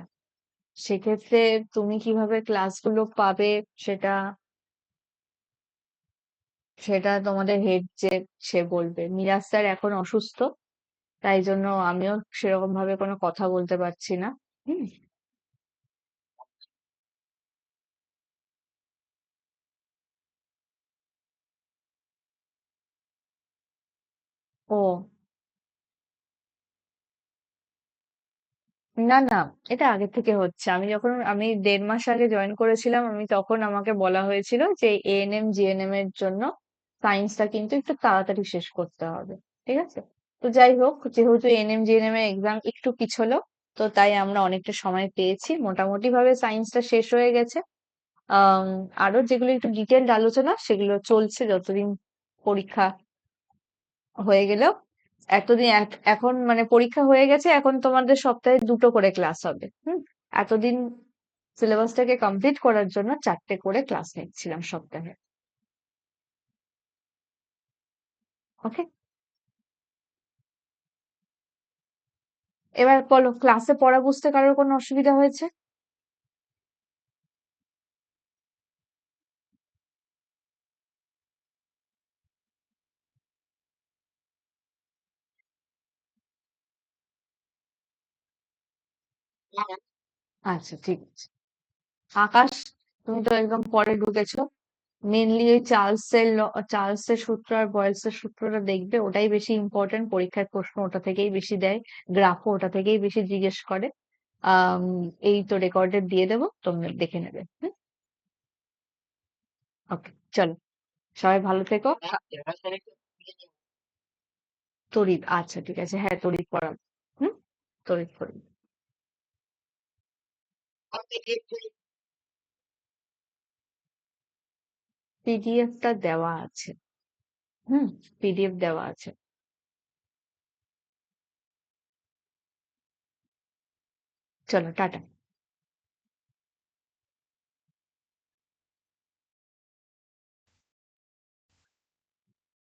সেক্ষেত্রে তুমি কিভাবে ক্লাসগুলো পাবে সেটা সেটা তোমাদের হেড যে সে বলবে। মিরাজ স্যার এখন অসুস্থ, তাই জন্য আমিও সেরকম ভাবে কোনো কথা বলতে পারছি না। হুম। ও, না না, এটা আগে থেকে হচ্ছে। আমি 1.5 মাস আগে জয়েন করেছিলাম, আমি তখন আমাকে বলা হয়েছিল যে এএনএম জিএনএম এর জন্য সায়েন্সটা কিন্তু একটু তাড়াতাড়ি শেষ করতে হবে। ঠিক আছে? তো যাই হোক, যেহেতু এএনএম জিএনএম এর এক্সাম একটু পিছলো, তো তাই আমরা অনেকটা সময় পেয়েছি, মোটামুটি ভাবে সায়েন্সটা শেষ হয়ে গেছে। আম, আরো যেগুলো একটু ডিটেলড আলোচনা সেগুলো চলছে, যতদিন পরীক্ষা হয়ে গেলেও। এখন মানে পরীক্ষা হয়ে গেছে, এখন তোমাদের সপ্তাহে 2টো করে ক্লাস হবে। হুম, এতদিন সিলেবাসটাকে কমপ্লিট করার জন্য 4টে করে ক্লাস নিচ্ছিলাম সপ্তাহে। ওকে, এবার বলো, ক্লাসে পড়া বুঝতে কারোর কোনো অসুবিধা হয়েছে? আচ্ছা, ঠিক আছে। আকাশ, তুমি তো একদম পরে ঢুকেছো। মেনলি ওই চার্লসের সূত্র আর বয়েলসের সূত্রটা দেখবে, ওটাই বেশি ইম্পর্টেন্ট। পরীক্ষায় প্রশ্ন ওটা থেকেই বেশি দেয়, গ্রাফও ওটা থেকেই বেশি জিজ্ঞেস করে। আম, এই তো রেকর্ডেড দিয়ে দেবো, তোমরা দেখে নেবে। হুম, ওকে, চলো, সবাই ভালো থেকো। তড়িৎ, আচ্ছা ঠিক আছে, হ্যাঁ তড়িৎ পড়াবো। হুম, তড়িৎ পড়ি। পিডিএফটা দেওয়া আছে। হুম, পিডিএফ দেওয়া আছে। চলো, টাটা।